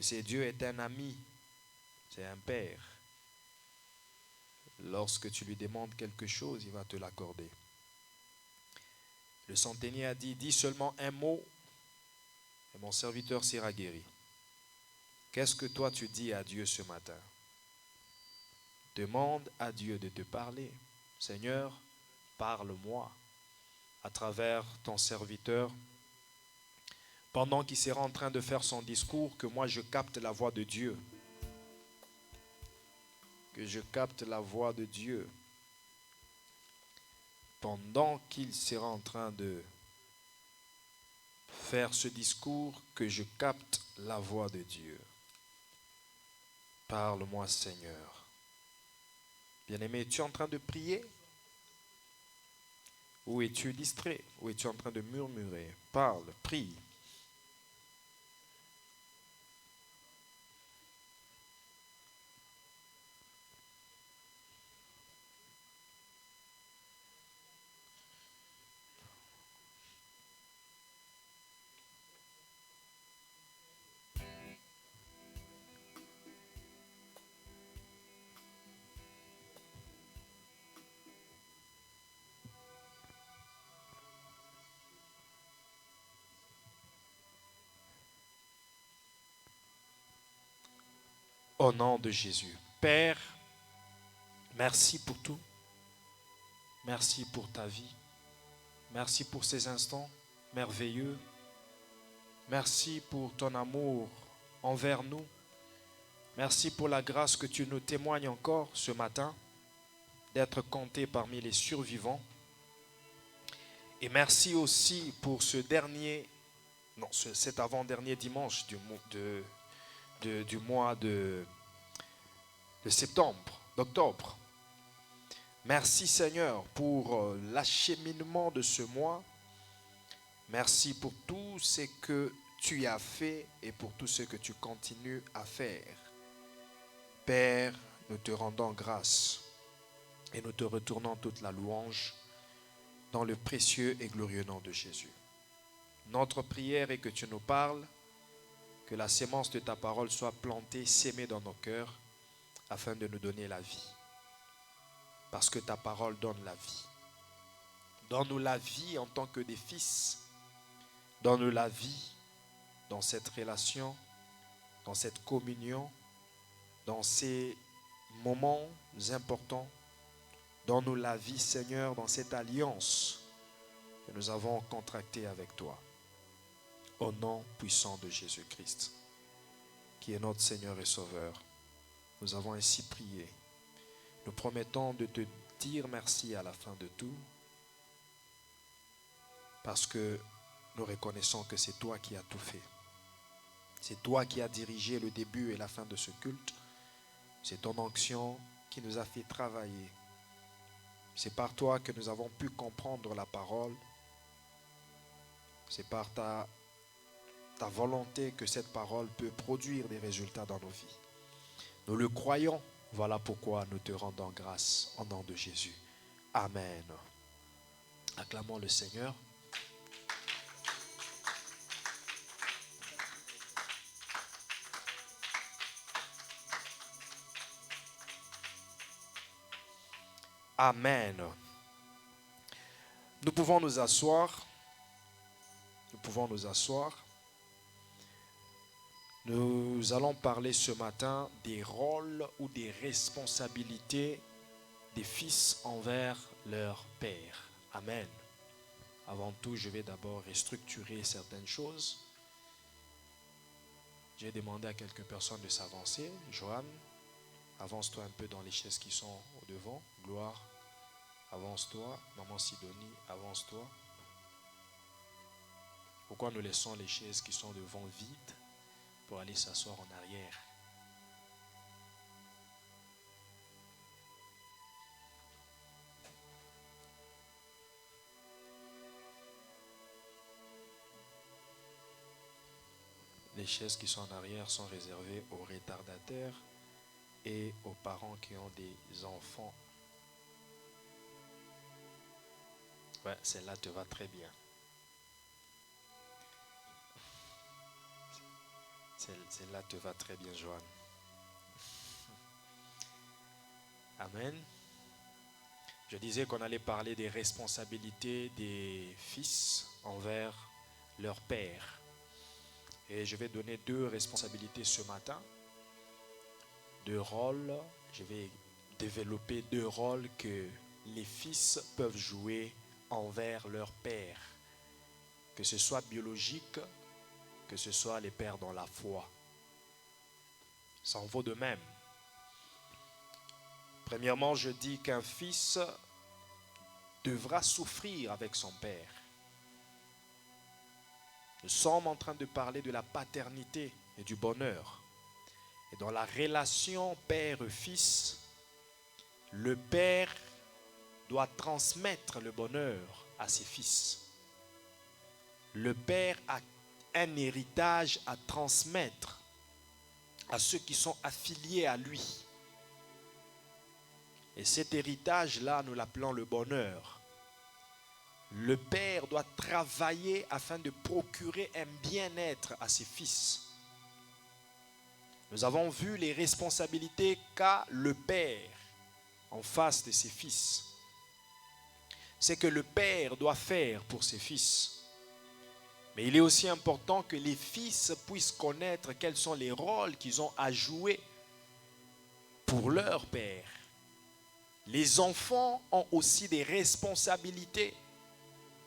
C'est Dieu est un ami, c'est un père. Lorsque tu lui demandes quelque chose, il va te l'accorder. Le centenier a dit, dis seulement un mot et mon serviteur sera guéri. Qu'est-ce que toi tu dis à Dieu ce matin? Demande à Dieu de te parler. Seigneur, parle-moi à travers ton serviteur. Pendant qu'il sera en train de faire son discours, que moi je capte la voix de Dieu. Que je capte la voix de Dieu. Pendant qu'il sera en train de faire ce discours, que je capte la voix de Dieu. Parle-moi, Seigneur. Bien-aimé, es-tu en train de prier? Ou es-tu distrait? Ou es-tu en train de murmurer? Parle, prie. Au nom de Jésus. Père, merci pour tout. Merci pour ta vie. Merci pour ces instants merveilleux. Merci pour ton amour envers nous. Merci pour la grâce que tu nous témoignes encore ce matin d'être comptés parmi les survivants. Et merci aussi pour cet avant-dernier dimanche du mois de septembre, d'octobre. Merci Seigneur pour l'acheminement de ce mois. Merci pour tout ce que tu as fait et pour tout ce que tu continues à faire. Père, nous te rendons grâce et nous te retournons toute la louange dans le précieux et glorieux nom de Jésus. Notre prière est que tu nous parles, que la sémence de ta parole soit plantée, sémée dans nos cœurs, afin de nous donner la vie. Parce que ta parole donne la vie. Donne-nous la vie en tant que des fils. Donne-nous la vie dans cette relation, dans cette communion, dans ces moments importants. Donne-nous la vie, Seigneur, dans cette alliance que nous avons contractée avec toi. Au nom puissant de Jésus-Christ, qui est notre Seigneur et Sauveur, nous avons ainsi prié. Nous promettons de te dire merci à la fin de tout, parce que nous reconnaissons que c'est toi qui as tout fait. C'est toi qui as dirigé le début et la fin de ce culte. C'est ton onction qui nous a fait travailler. C'est par toi que nous avons pu comprendre la parole. C'est par ta volonté que cette parole peut produire des résultats dans nos vies. Nous le croyons. Voilà pourquoi nous te rendons grâce au nom de Jésus. Amen. Acclamons le Seigneur. Amen. Nous pouvons nous asseoir. Nous pouvons nous asseoir. Nous allons parler ce matin des rôles ou des responsabilités des fils envers leur père. Amen. Avant tout, je vais d'abord restructurer certaines choses. J'ai demandé à quelques personnes de s'avancer. Johan, avance-toi un peu dans les chaises qui sont au devant. Gloire, avance-toi. Maman Sidonie, avance-toi. Pourquoi nous laissons les chaises qui sont devant vides pour aller s'asseoir en arrière? Les chaises qui sont en arrière sont réservées aux retardataires et aux parents qui ont des enfants. Ouais, celle-là te va très bien. Celle-là te va très bien, Joanne. Amen. Je disais qu'on allait parler des responsabilités des fils envers leur père. Et je vais donner 2 responsabilités ce matin. 2 rôles. Je vais développer 2 rôles que les fils peuvent jouer envers leur père. Que ce soit biologique, que ce soit les pères dans la foi. Ça en vaut de même. Premièrement, je dis qu'un fils devra souffrir avec son père. Nous sommes en train de parler de la paternité et du bonheur. Et dans la relation père-fils, le père doit transmettre le bonheur à ses fils. Le père a un héritage à transmettre à ceux qui sont affiliés à lui. Et cet héritage-là, nous l'appelons le bonheur. Le père doit travailler afin de procurer un bien-être à ses fils. Nous avons vu les responsabilités qu'a le père en face de ses fils. C'est que le père doit faire pour ses fils. Mais il est aussi important que les fils puissent connaître quels sont les rôles qu'ils ont à jouer pour leur père. Les enfants ont aussi des responsabilités.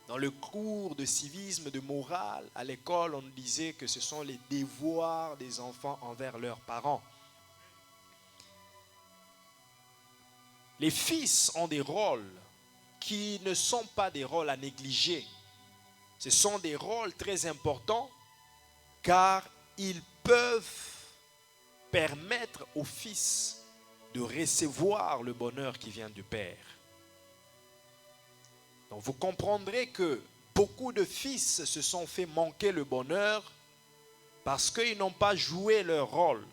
Dans le cours de civisme, de morale, à l'école, on disait que ce sont les devoirs des enfants envers leurs parents. Les fils ont des rôles qui ne sont pas des rôles à négliger. Ce sont des rôles très importants car ils peuvent permettre aux fils de recevoir le bonheur qui vient du Père. Donc vous comprendrez que beaucoup de fils se sont fait manquer le bonheur parce qu'ils n'ont pas joué leur rôle,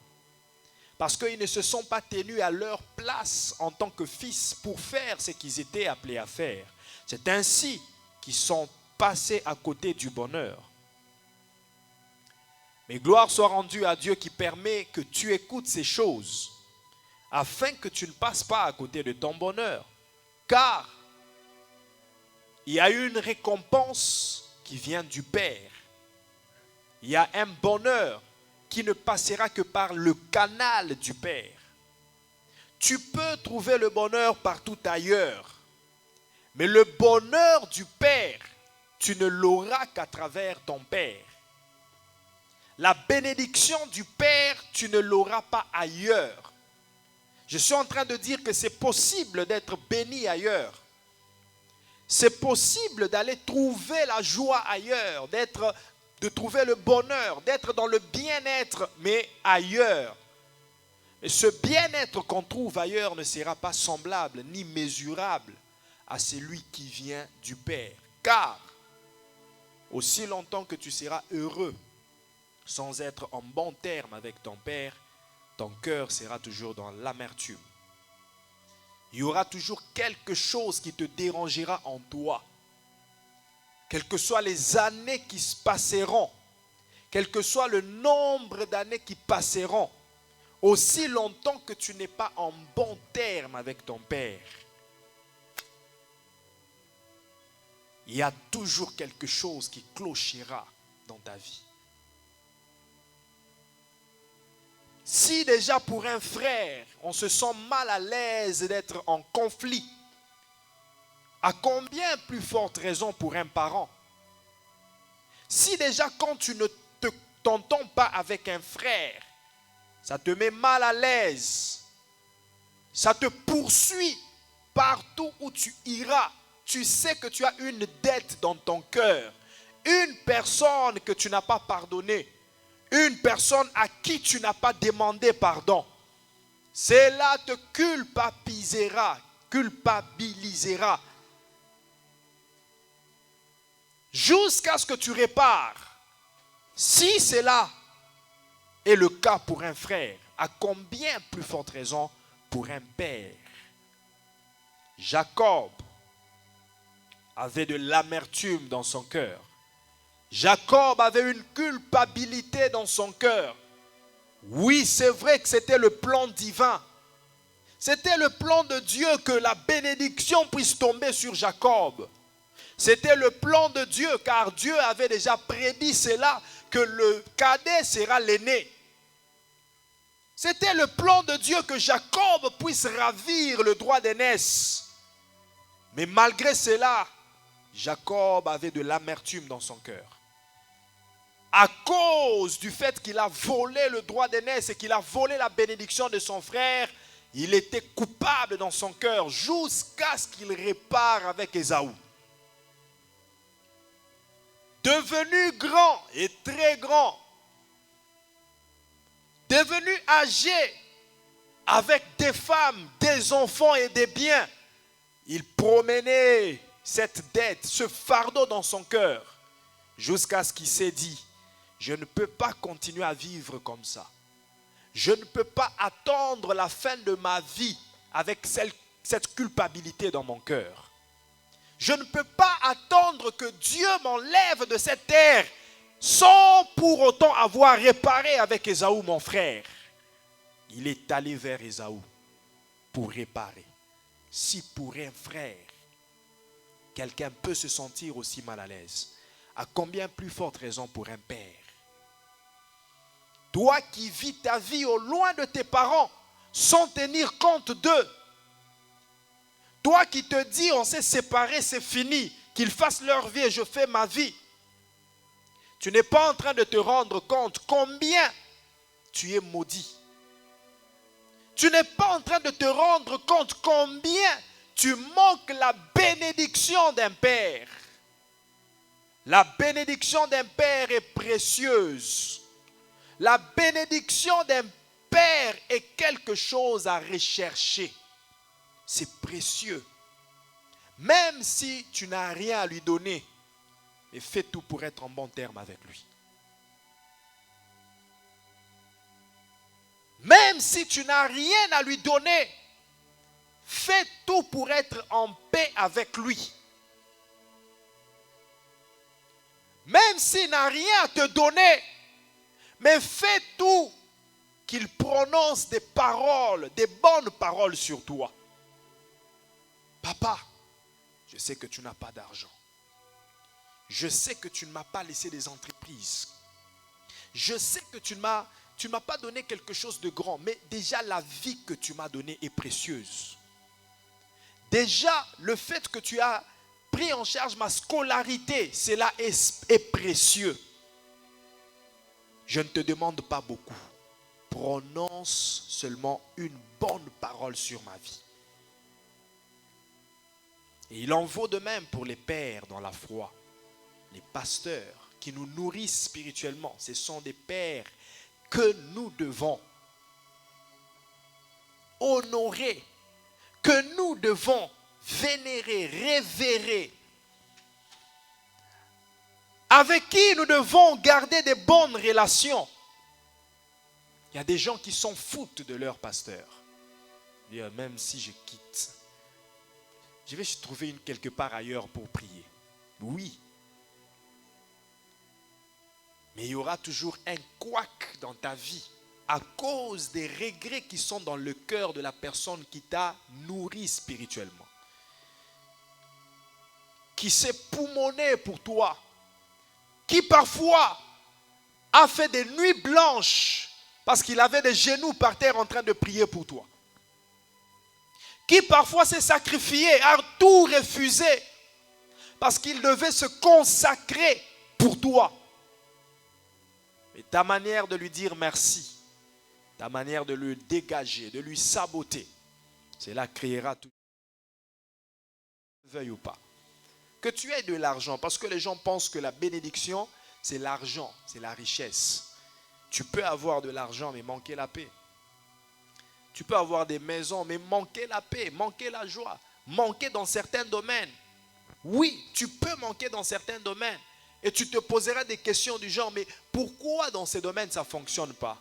parce qu'ils ne se sont pas tenus à leur place en tant que fils pour faire ce qu'ils étaient appelés à faire. C'est ainsi qu'ils sont passés à côté du bonheur. Mais gloire soit rendue à Dieu qui permet que tu écoutes ces choses afin que tu ne passes pas à côté de ton bonheur. Car il y a une récompense qui vient du Père. Il y a un bonheur qui ne passera que par le canal du Père. Tu peux trouver le bonheur partout ailleurs, mais le bonheur du Père, tu ne l'auras qu'à travers ton Père. La bénédiction du Père, tu ne l'auras pas ailleurs. Je suis en train de dire que c'est possible d'être béni ailleurs. C'est possible d'aller trouver la joie ailleurs, de trouver le bonheur, d'être dans le bien-être, mais ailleurs. Et ce bien-être qu'on trouve ailleurs ne sera pas semblable ni mesurable à celui qui vient du Père. Car aussi longtemps que tu seras heureux sans être en bon terme avec ton Père, ton cœur sera toujours dans l'amertume. Il y aura toujours quelque chose qui te dérangera en toi. Quelles que soient les années qui se passeront, quel que soit le nombre d'années qui passeront, aussi longtemps que tu n'es pas en bon terme avec ton Père, il y a toujours quelque chose qui clochera dans ta vie. Si déjà pour un frère, on se sent mal à l'aise d'être en conflit, à combien plus forte raison pour un parent? Si déjà quand tu ne t'entends pas avec un frère, ça te met mal à l'aise, ça te poursuit partout où tu iras, tu sais que tu as une dette dans ton cœur, une personne que tu n'as pas pardonnée, une personne à qui tu n'as pas demandé pardon, cela te culpabilisera jusqu'à ce que tu répares. Si cela est le cas pour un frère, à combien plus forte raison pour un père? Jacob avait de l'amertume dans son cœur. Jacob avait une culpabilité dans son cœur. Oui, c'est vrai que c'était le plan divin. C'était le plan de Dieu que la bénédiction puisse tomber sur Jacob. C'était le plan de Dieu, car Dieu avait déjà prédit cela, que le cadet sera l'aîné. C'était le plan de Dieu que Jacob puisse ravir le droit d'aînesse. Mais malgré cela, Jacob avait de l'amertume dans son cœur. À cause du fait qu'il a volé le droit d'aînesse et qu'il a volé la bénédiction de son frère, il était coupable dans son cœur jusqu'à ce qu'il répare avec Ésaü. Devenu grand et très grand, devenu âgé, avec des femmes, des enfants et des biens, il promenait cette dette, ce fardeau dans son cœur, jusqu'à ce qu'il s'est dit, je ne peux pas continuer à vivre comme ça. Je ne peux pas attendre la fin de ma vie avec cette culpabilité dans mon cœur. Je ne peux pas attendre que Dieu m'enlève de cette terre sans pour autant avoir réparé avec Ésaü, mon frère. Il est allé vers Ésaü pour réparer. Si pour un frère, quelqu'un peut se sentir aussi mal à l'aise, à combien plus forte raison pour un père? Toi qui vis ta vie au loin de tes parents, sans tenir compte d'eux. Toi qui te dis, on s'est séparés, c'est fini, qu'ils fassent leur vie et je fais ma vie. Tu n'es pas en train de te rendre compte combien tu es maudit. Tu n'es pas en train de te rendre compte combien tu manques la bénédiction d'un père. La bénédiction d'un père est précieuse. La bénédiction d'un père est quelque chose à rechercher. C'est précieux. Même si tu n'as rien à lui donner, et fais tout pour être en bon terme avec lui. Même si tu n'as rien à lui donner, fais tout pour être en paix avec lui. Même s'il n'a rien à te donner, mais fais tout qu'il prononce des paroles, des bonnes paroles sur toi. Papa, je sais que tu n'as pas d'argent. Je sais que tu ne m'as pas laissé des entreprises. Je sais que tu ne m'as pas donné quelque chose de grand, mais déjà la vie que tu m'as donnée est précieuse. Déjà, le fait que tu as pris en charge ma scolarité, cela est précieux. Je ne te demande pas beaucoup. Prononce seulement une bonne parole sur ma vie. Et il en vaut de même pour les pères dans la foi, les pasteurs qui nous nourrissent spirituellement. Ce sont des pères que nous devons honorer, que nous devons vénérer, révérer, avec qui nous devons garder des bonnes relations. Il y a des gens qui s'en foutent de leur pasteur. Même si je quitte, je vais trouver quelque part ailleurs pour prier. Oui. Mais il y aura toujours un couac dans ta vie à cause des regrets qui sont dans le cœur de la personne qui t'a nourri spirituellement. Qui s'est poumonné pour toi. Qui parfois a fait des nuits blanches parce qu'il avait des genoux par terre en train de prier pour toi. Qui parfois s'est sacrifié, a tout refusé parce qu'il devait se consacrer pour toi. Mais ta manière de lui dire merci, ta manière de le dégager, de lui saboter, cela créera tout. Veuille ou pas. Que tu aies de l'argent, parce que les gens pensent que la bénédiction, c'est l'argent, c'est la richesse. Tu peux avoir de l'argent, mais manquer la paix. Tu peux avoir des maisons, mais manquer la paix, manquer la joie, manquer dans certains domaines. Oui, tu peux manquer dans certains domaines. Et tu te poseras des questions du genre, mais pourquoi dans ces domaines ça ne fonctionne pas?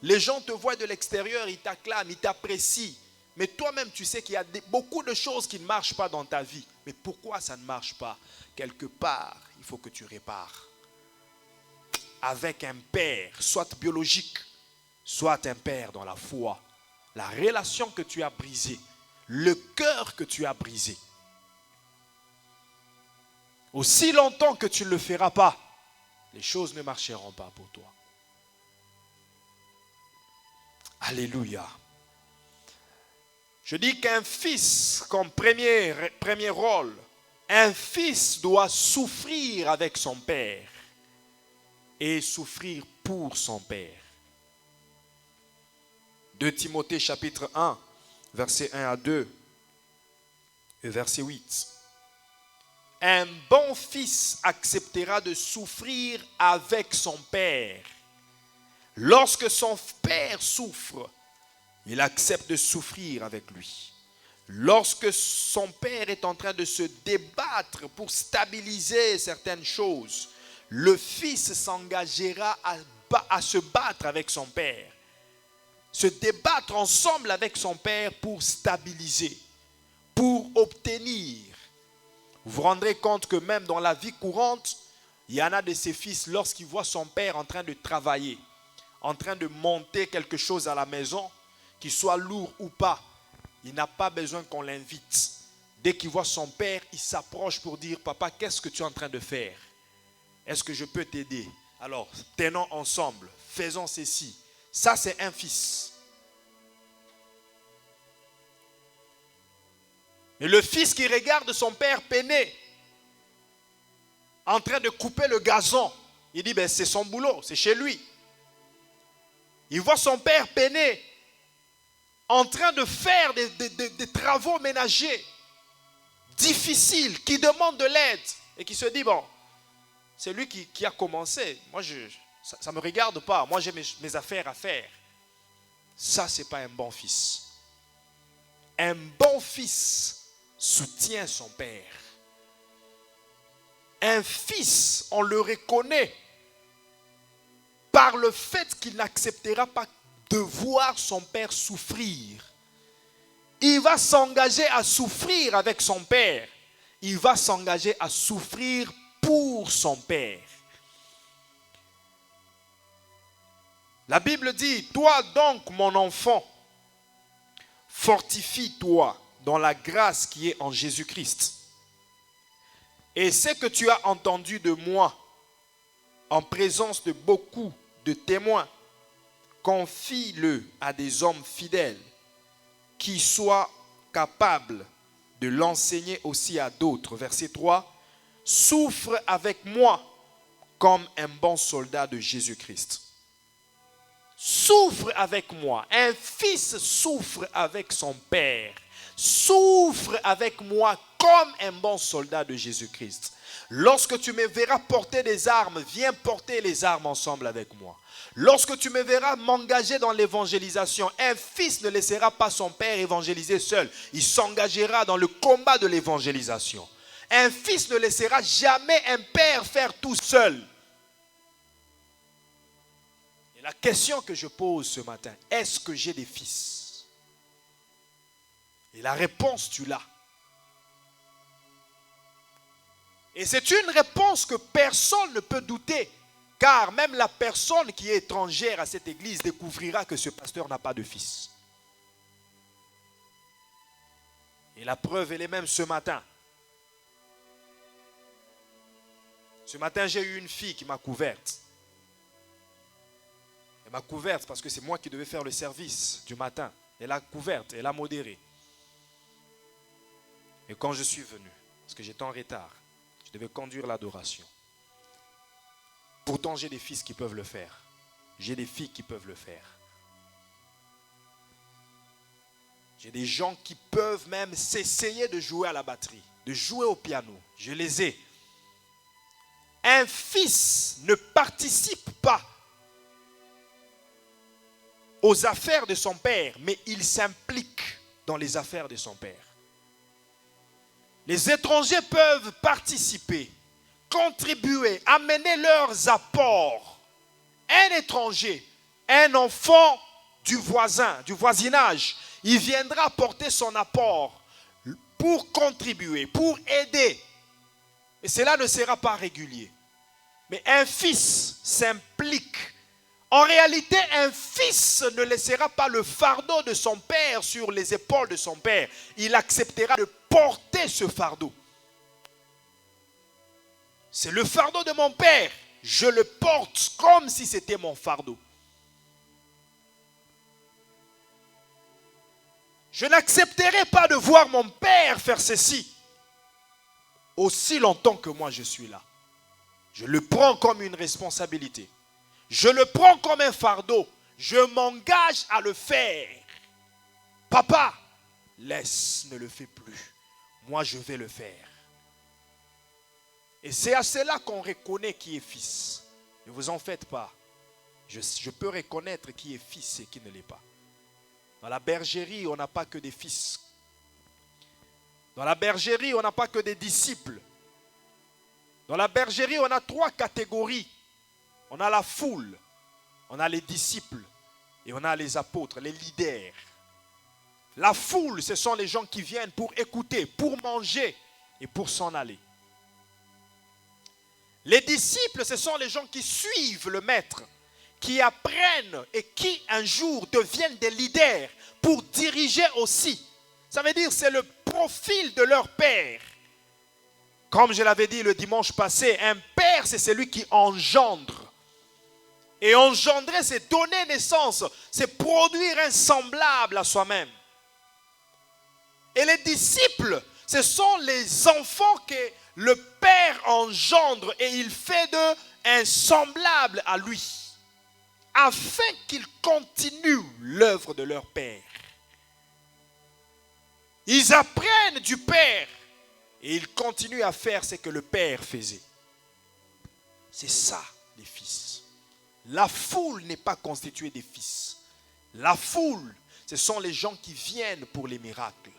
Les gens te voient de l'extérieur, ils t'acclament, ils t'apprécient. Mais toi-même, tu sais qu'il y a beaucoup de choses qui ne marchent pas dans ta vie. Mais pourquoi ça ne marche pas? Quelque part, il faut que tu répares. Avec un père, soit biologique, soit un père dans la foi. La relation que tu as brisée, le cœur que tu as brisé. Aussi longtemps que tu ne le feras pas, les choses ne marcheront pas pour toi. Alléluia. Je dis qu'un fils, comme premier rôle, un fils doit souffrir avec son père et souffrir pour son père. 2 Timothée chapitre 1, verset 1 à 2 et verset 8. Un bon fils acceptera de souffrir avec son père. Lorsque son père souffre, il accepte de souffrir avec lui. Lorsque son père est en train de se débattre pour stabiliser certaines choses, le fils s'engagera à se battre avec son père. Se débattre ensemble avec son père pour stabiliser, pour obtenir. Vous vous rendrez compte que même dans la vie courante, il y en a de ses fils, lorsqu'il voit son père en train de travailler, en train de monter quelque chose à la maison, qu'il soit lourd ou pas, il n'a pas besoin qu'on l'invite. Dès qu'il voit son père, il s'approche pour dire, papa, qu'est-ce que tu es en train de faire? Est-ce que je peux t'aider? Alors, tenons ensemble, faisons ceci. Ça, c'est un fils. Mais le fils qui regarde son père peiner, en train de couper le gazon, il dit, ben, c'est son boulot, c'est chez lui. Il voit son père peiner, en train de faire des travaux ménagers difficiles, qui demandent de l'aide, et qui se dit, bon, c'est lui qui a commencé. Moi, ça ne me regarde pas. Moi, j'ai mes affaires à faire. Ça, ce n'est pas un bon fils. Un bon fils soutient son père. Un fils, on le reconnaît par le fait qu'il n'acceptera pas de voir son père souffrir. Il va s'engager à souffrir avec son père. Il va s'engager à souffrir pour son père. La Bible dit, toi donc mon enfant, fortifie-toi dans la grâce qui est en Jésus-Christ. Et ce que tu as entendu de moi, en présence de beaucoup de témoins, confie-le à des hommes fidèles qui soient capables de l'enseigner aussi à d'autres. Verset 3, souffre avec moi comme un bon soldat de Jésus-Christ. Souffre avec moi. Un fils souffre avec son père. Souffre avec moi comme un bon soldat de Jésus-Christ. Lorsque tu me verras porter des armes, viens porter les armes ensemble avec moi. Lorsque tu me verras m'engager dans l'évangélisation, un fils ne laissera pas son père évangéliser seul. Il s'engagera dans le combat de l'évangélisation. Un fils ne laissera jamais un père faire tout seul. Et la question que je pose ce matin, est-ce que j'ai des fils? Et la réponse, tu l'as. Et c'est une réponse que personne ne peut douter. Car même la personne qui est étrangère à cette église découvrira que ce pasteur n'a pas de fils. Et la preuve, elle est même ce matin. Ce matin, j'ai eu une fille qui m'a couverte. Elle m'a couverte parce que c'est moi qui devais faire le service du matin. Elle a couverte, elle a modéré. Et quand je suis venu, parce que j'étais en retard, je devais conduire l'adoration. Pourtant, j'ai des fils qui peuvent le faire. J'ai des filles qui peuvent le faire. J'ai des gens qui peuvent même s'essayer de jouer à la batterie, de jouer au piano. Je les ai. Un fils ne participe pas aux affaires de son père, mais il s'implique dans les affaires de son père. Les étrangers peuvent participer, contribuer, amener leurs apports. Un étranger, un enfant du voisin, du voisinage, il viendra apporter son apport pour contribuer, pour aider. Et cela ne sera pas régulier. Mais un fils s'implique En réalité, un fils ne laissera pas le fardeau de son père sur les épaules de son père. Il acceptera de porter ce fardeau. C'est le fardeau de mon père. Je le porte comme si c'était mon fardeau. Je n'accepterai pas de voir mon père faire ceci aussi longtemps que moi je suis là. Je le prends comme une responsabilité. Je le prends comme un fardeau. Je m'engage à le faire. Papa, laisse, ne le fais plus. Moi, je vais le faire. Et c'est à cela qu'on reconnaît qui est fils. Ne vous en faites pas. Je peux reconnaître qui est fils et qui ne l'est pas. Dans la bergerie, on n'a pas que des fils. Dans la bergerie, on n'a pas que des disciples. Dans la bergerie, on a 3 catégories. On a la foule, on a les disciples et on a les apôtres, les leaders. La foule, ce sont les gens qui viennent pour écouter, pour manger et pour s'en aller. Les disciples, ce sont les gens qui suivent le maître, qui apprennent et qui un jour deviennent des leaders pour diriger aussi. Ça veut dire c'est le profil de leur père. Comme je l'avais dit le dimanche passé, un père, c'est celui qui engendre. Et engendrer, c'est donner naissance, c'est produire un semblable à soi-même. Et les disciples, ce sont les enfants que le Père engendre et il fait d'eux un semblable à lui, afin qu'ils continuent l'œuvre de leur Père. Ils apprennent du Père et ils continuent à faire ce que le Père faisait. C'est ça, les fils. La foule n'est pas constituée des fils. La foule, ce sont les gens qui viennent pour les miracles.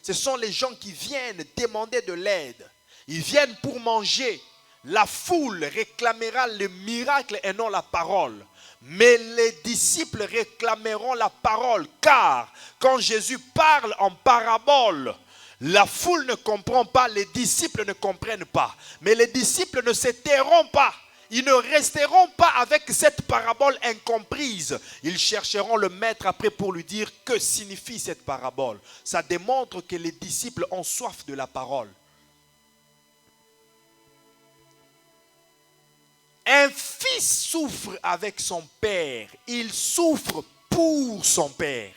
Ce sont les gens qui viennent demander de l'aide. Ils viennent pour manger. La foule réclamera le miracle et non la parole. Mais les disciples réclameront la parole. Car quand Jésus parle en parabole, la foule ne comprend pas, les disciples ne comprennent pas. Mais les disciples ne se tairont pas. Ils ne resteront pas avec cette parabole incomprise. Ils chercheront le maître après pour lui dire que signifie cette parabole. Ça démontre que les disciples ont soif de la parole. Un fils souffre avec son père. Il souffre pour son père.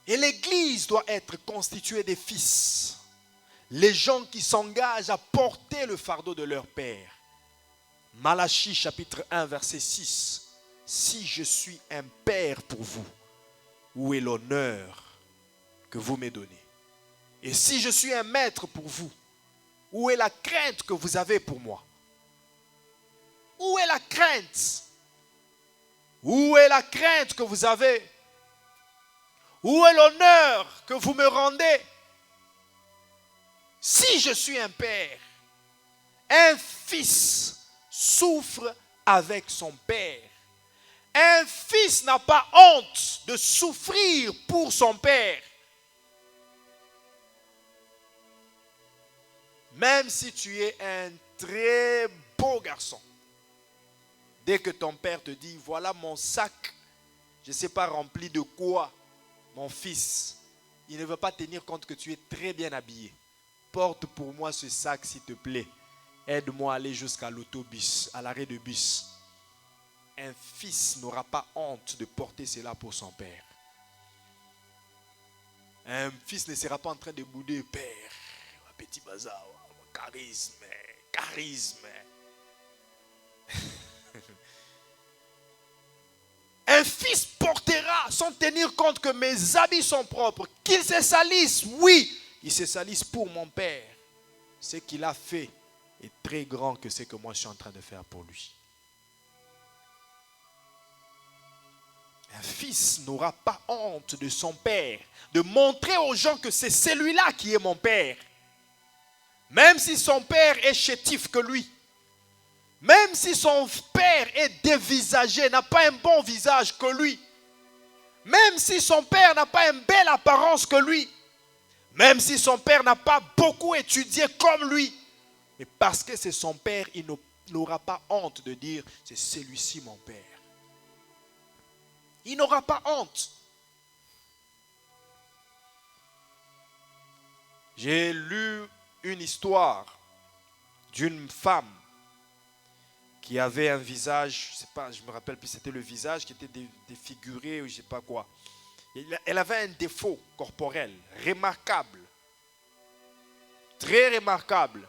Et l'Église doit être constituée des fils. Les gens qui s'engagent à porter le fardeau de leur père. Malachie chapitre 1 verset 6. Si je suis un père pour vous, où est l'honneur que vous me donnez? Et si je suis un maître pour vous, où est la crainte que vous avez pour moi? Où est la crainte? Où est la crainte que vous avez? Où est l'honneur que vous me rendez? Si je suis un père, un fils souffre avec son père. Un fils n'a pas honte de souffrir pour son père. Même si tu es un très beau garçon, dès que ton père te dit, voilà mon sac, je ne sais pas rempli de quoi, mon fils, il ne veut pas tenir compte que tu es très bien habillé. Porte pour moi ce sac s'il te plaît. Aide-moi à aller jusqu'à l'autobus, à l'arrêt de bus. Un fils n'aura pas honte de porter cela pour son père. Un fils ne sera pas en train de bouder, père, petit bazar, charisme. Un fils portera sans tenir compte que mes habits sont propres, qu'ils se salissent, oui, ils se salissent pour mon père. Ce qu'il a fait est très grand que ce que moi je suis en train de faire pour lui. Un fils n'aura pas honte de son père, de montrer aux gens que c'est celui-là qui est mon père. Même si son père est chétif que lui. Même si son père est dévisagé, n'a pas un bon visage que lui. Même si son père n'a pas une belle apparence que lui. Même si son père n'a pas beaucoup étudié comme lui. Mais parce que c'est son père, il ne n'aura pas honte de dire, c'est celui-ci mon père. Il n'aura pas honte. J'ai lu une histoire d'une femme qui avait un visage, je sais pas, je me rappelle plus, c'était le visage qui était défiguré ou je sais pas quoi. Elle avait un défaut corporel remarquable, très remarquable.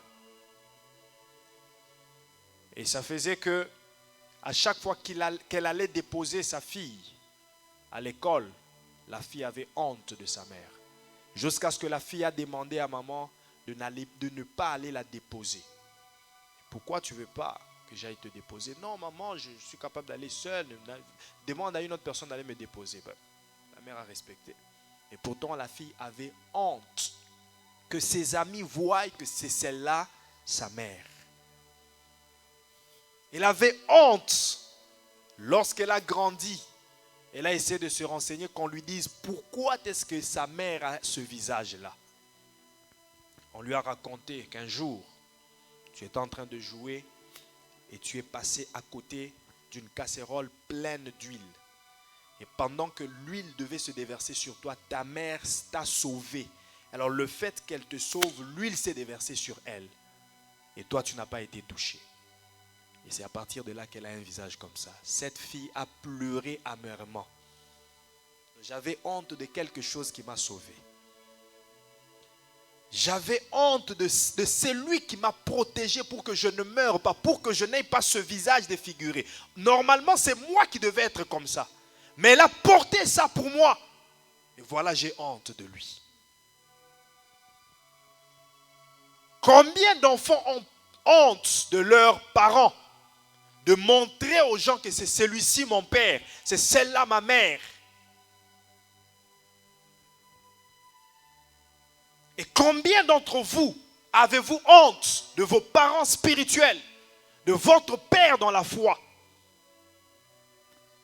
Et ça faisait que à chaque fois qu'elle allait déposer sa fille à l'école, la fille avait honte de sa mère. Jusqu'à ce que la fille a demandé à maman de ne pas aller la déposer. Pourquoi tu ne veux pas que j'aille te déposer? Non, maman, je suis capable d'aller seule. Demande à une autre personne d'aller me déposer. La mère a respecté. Et pourtant, la fille avait honte que ses amis voient que c'est celle-là, sa mère. Elle avait honte lorsqu'elle a grandi. Elle a essayé de se renseigner, qu'on lui dise pourquoi est-ce que sa mère a ce visage-là. On lui a raconté qu'un jour, tu étais en train de jouer et tu es passé à côté d'une casserole pleine d'huile. Et pendant que l'huile devait se déverser sur toi, ta mère t'a sauvé. Alors le fait qu'elle te sauve, l'huile s'est déversée sur elle. Et toi, tu n'as pas été touché. Et c'est à partir de là qu'elle a un visage comme ça. Cette fille a pleuré amèrement. J'avais honte de quelque chose qui m'a sauvé. J'avais honte de celui qui m'a protégé pour que je ne meure pas, pour que je n'aie pas ce visage défiguré. Normalement, c'est moi qui devais être comme ça. Mais elle a porté ça pour moi. Et voilà, j'ai honte de lui. Combien d'enfants ont honte de leurs parents? De montrer aux gens que c'est celui-ci mon père, c'est celle-là ma mère. Et combien d'entre vous avez-vous honte de vos parents spirituels, de votre père dans la foi?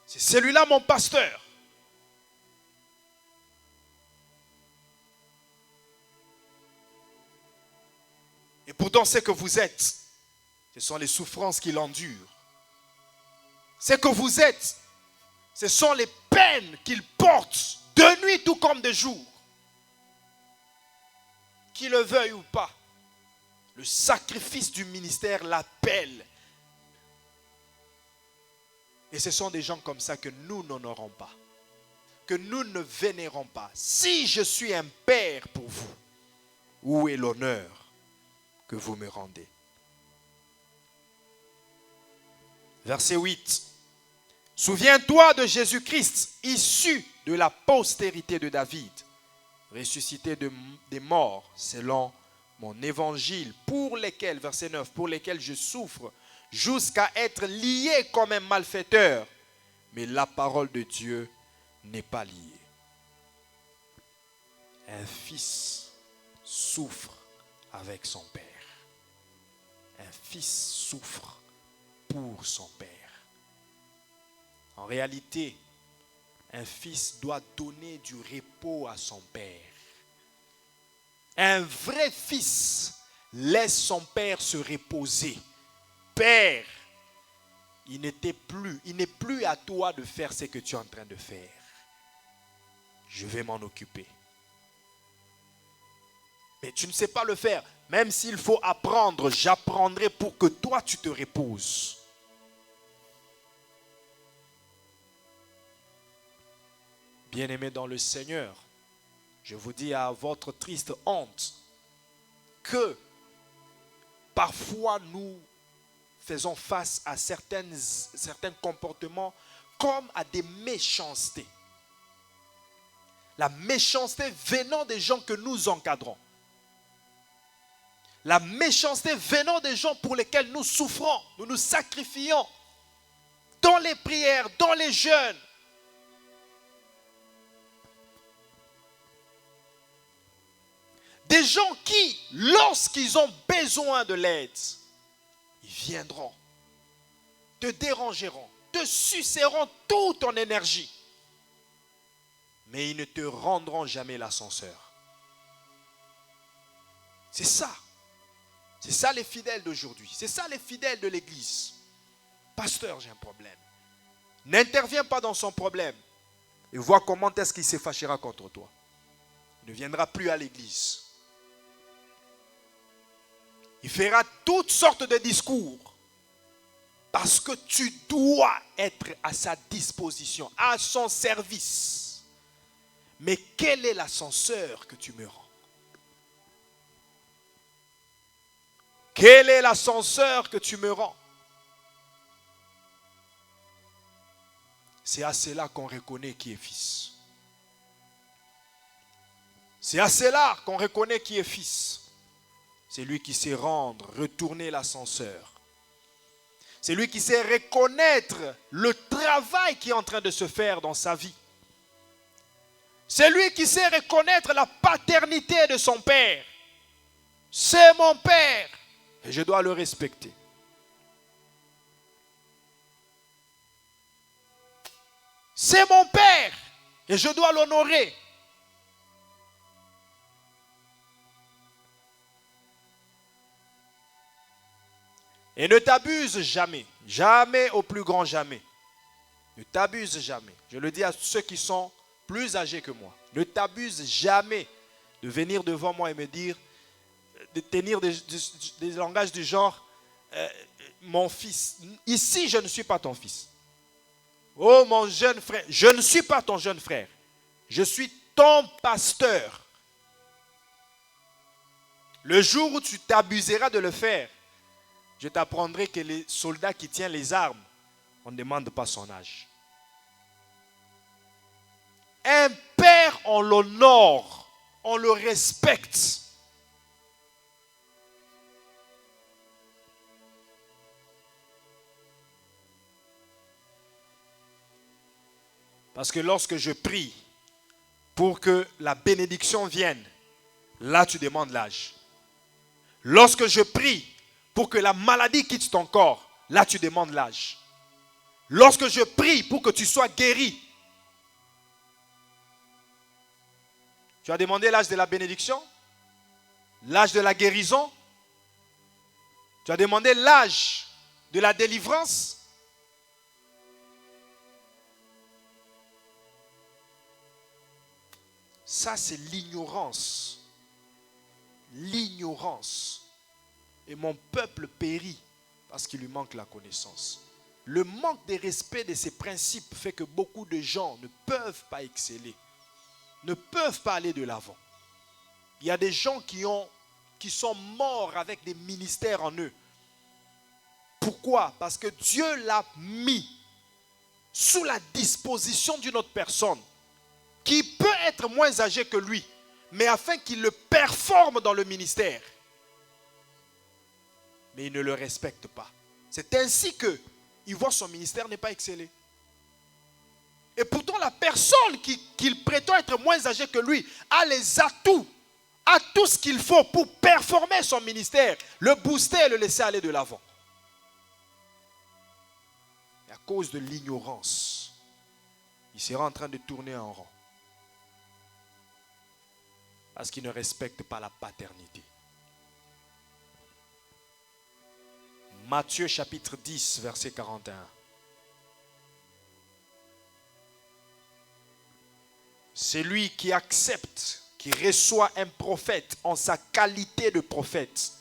C'est celui-là mon pasteur. Et pourtant, ce que vous êtes, ce sont les souffrances qu'il endure. Ce que vous êtes, ce sont les peines qu'il porte de nuit tout comme de jour. Qu'il le veuille ou pas, le sacrifice du ministère l'appelle. Et ce sont des gens comme ça que nous n'honorons pas, que nous ne vénérons pas. Si je suis un père pour vous, où est l'honneur que vous me rendez? Verset 8. Souviens-toi de Jésus-Christ, issu de la postérité de David, ressuscité des morts selon mon évangile, pour lesquels, verset 9, pour lesquels je souffre jusqu'à être lié comme un malfaiteur. Mais la parole de Dieu n'est pas liée. Un fils souffre avec son père. Un fils souffre pour son père. En réalité, un fils doit donner du repos à son père. Un vrai fils laisse son père se reposer. Père, il n'est plus à toi de faire ce que tu es en train de faire. Je vais m'en occuper. Mais tu ne sais pas le faire. Même s'il faut apprendre, j'apprendrai pour que toi tu te reposes. Bien-aimés dans le Seigneur, je vous dis à votre triste honte que parfois nous faisons face à certains comportements comme à des méchancetés. La méchanceté venant des gens que nous encadrons. La méchanceté venant des gens pour lesquels nous souffrons, nous nous sacrifions dans les prières, dans les jeûnes. Des gens qui, lorsqu'ils ont besoin de l'aide, ils viendront, te dérangeront, te suceront toute ton énergie. Mais ils ne te rendront jamais l'ascenseur. C'est ça. C'est ça les fidèles d'aujourd'hui. C'est ça les fidèles de l'église. Pasteur, j'ai un problème. N'interviens pas dans son problème. Et vois comment est-ce qu'il se fâchera contre toi. Il ne viendra plus à l'église. Il fera toutes sortes de discours. Parce que tu dois être à sa disposition, à son service. Mais quel est l'ascenseur que tu me rends? Quel est l'ascenseur que tu me rends? C'est à cela qu'on reconnaît qui est fils. C'est à cela qu'on reconnaît qui est fils. C'est lui qui sait rendre, retourner l'ascenseur. C'est lui qui sait reconnaître le travail qui est en train de se faire dans sa vie. C'est lui qui sait reconnaître la paternité de son père. C'est mon père et je dois le respecter. C'est mon père et je dois l'honorer. Et ne t'abuse jamais, jamais au plus grand jamais. Ne t'abuse jamais. Je le dis à ceux qui sont plus âgés que moi. Ne t'abuse jamais de venir devant moi et me dire, de tenir des langages du genre, mon fils. Ici, je ne suis pas ton fils. Oh mon jeune frère, je ne suis pas ton jeune frère. Je suis ton pasteur. Le jour où tu t'abuseras de le faire, je t'apprendrai que les soldats qui tiennent les armes, on ne demande pas son âge. Un père, on l'honore, on le respecte. Parce que lorsque je prie pour que la bénédiction vienne, là tu demandes l'âge. Lorsque je prie pour que la maladie quitte ton corps, là tu demandes l'âge. Lorsque je prie pour que tu sois guéri, tu as demandé l'âge de la bénédiction, l'âge de la guérison, tu as demandé l'âge de la délivrance. Ça, c'est l'ignorance. L'ignorance. Et mon peuple périt parce qu'il lui manque la connaissance. Le manque de respect de ces principes fait que beaucoup de gens ne peuvent pas exceller, ne peuvent pas aller de l'avant. Il y a des gens qui sont morts avec des ministères en eux. Pourquoi? Parce que Dieu l'a mis sous la disposition d'une autre personne qui peut être moins âgé que lui, mais afin qu'il le performe dans le ministère. Mais il ne le respecte pas. C'est ainsi qu'il voit son ministère n'est pas excellé. Et pourtant, la personne qu'il prétend être moins âgée que lui a les atouts, a tout ce qu'il faut pour performer son ministère, le booster et le laisser aller de l'avant. Et à cause de l'ignorance, il sera en train de tourner en rond. Parce qu'il ne respecte pas la paternité. Matthieu chapitre 10, verset 41. Celui qui accepte, qui reçoit un prophète en sa qualité de prophète,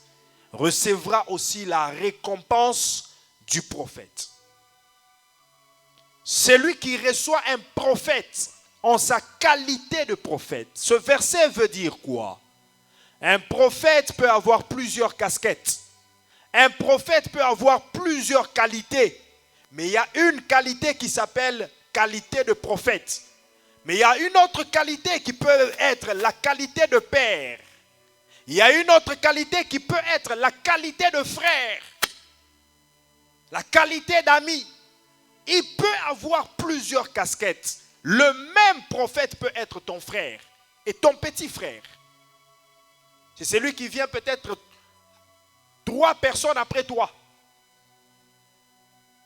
recevra aussi la récompense du prophète. Celui qui reçoit un prophète en sa qualité de prophète. Ce verset veut dire quoi? Un prophète peut avoir plusieurs casquettes. Un prophète peut avoir plusieurs qualités. Mais il y a une qualité qui s'appelle qualité de prophète. Mais il y a une autre qualité qui peut être la qualité de père. Il y a une autre qualité qui peut être la qualité de frère. La qualité d'ami. Il peut avoir plusieurs casquettes. Le même prophète peut être ton frère et ton petit frère. C'est celui qui vient peut-être 3 personnes après toi.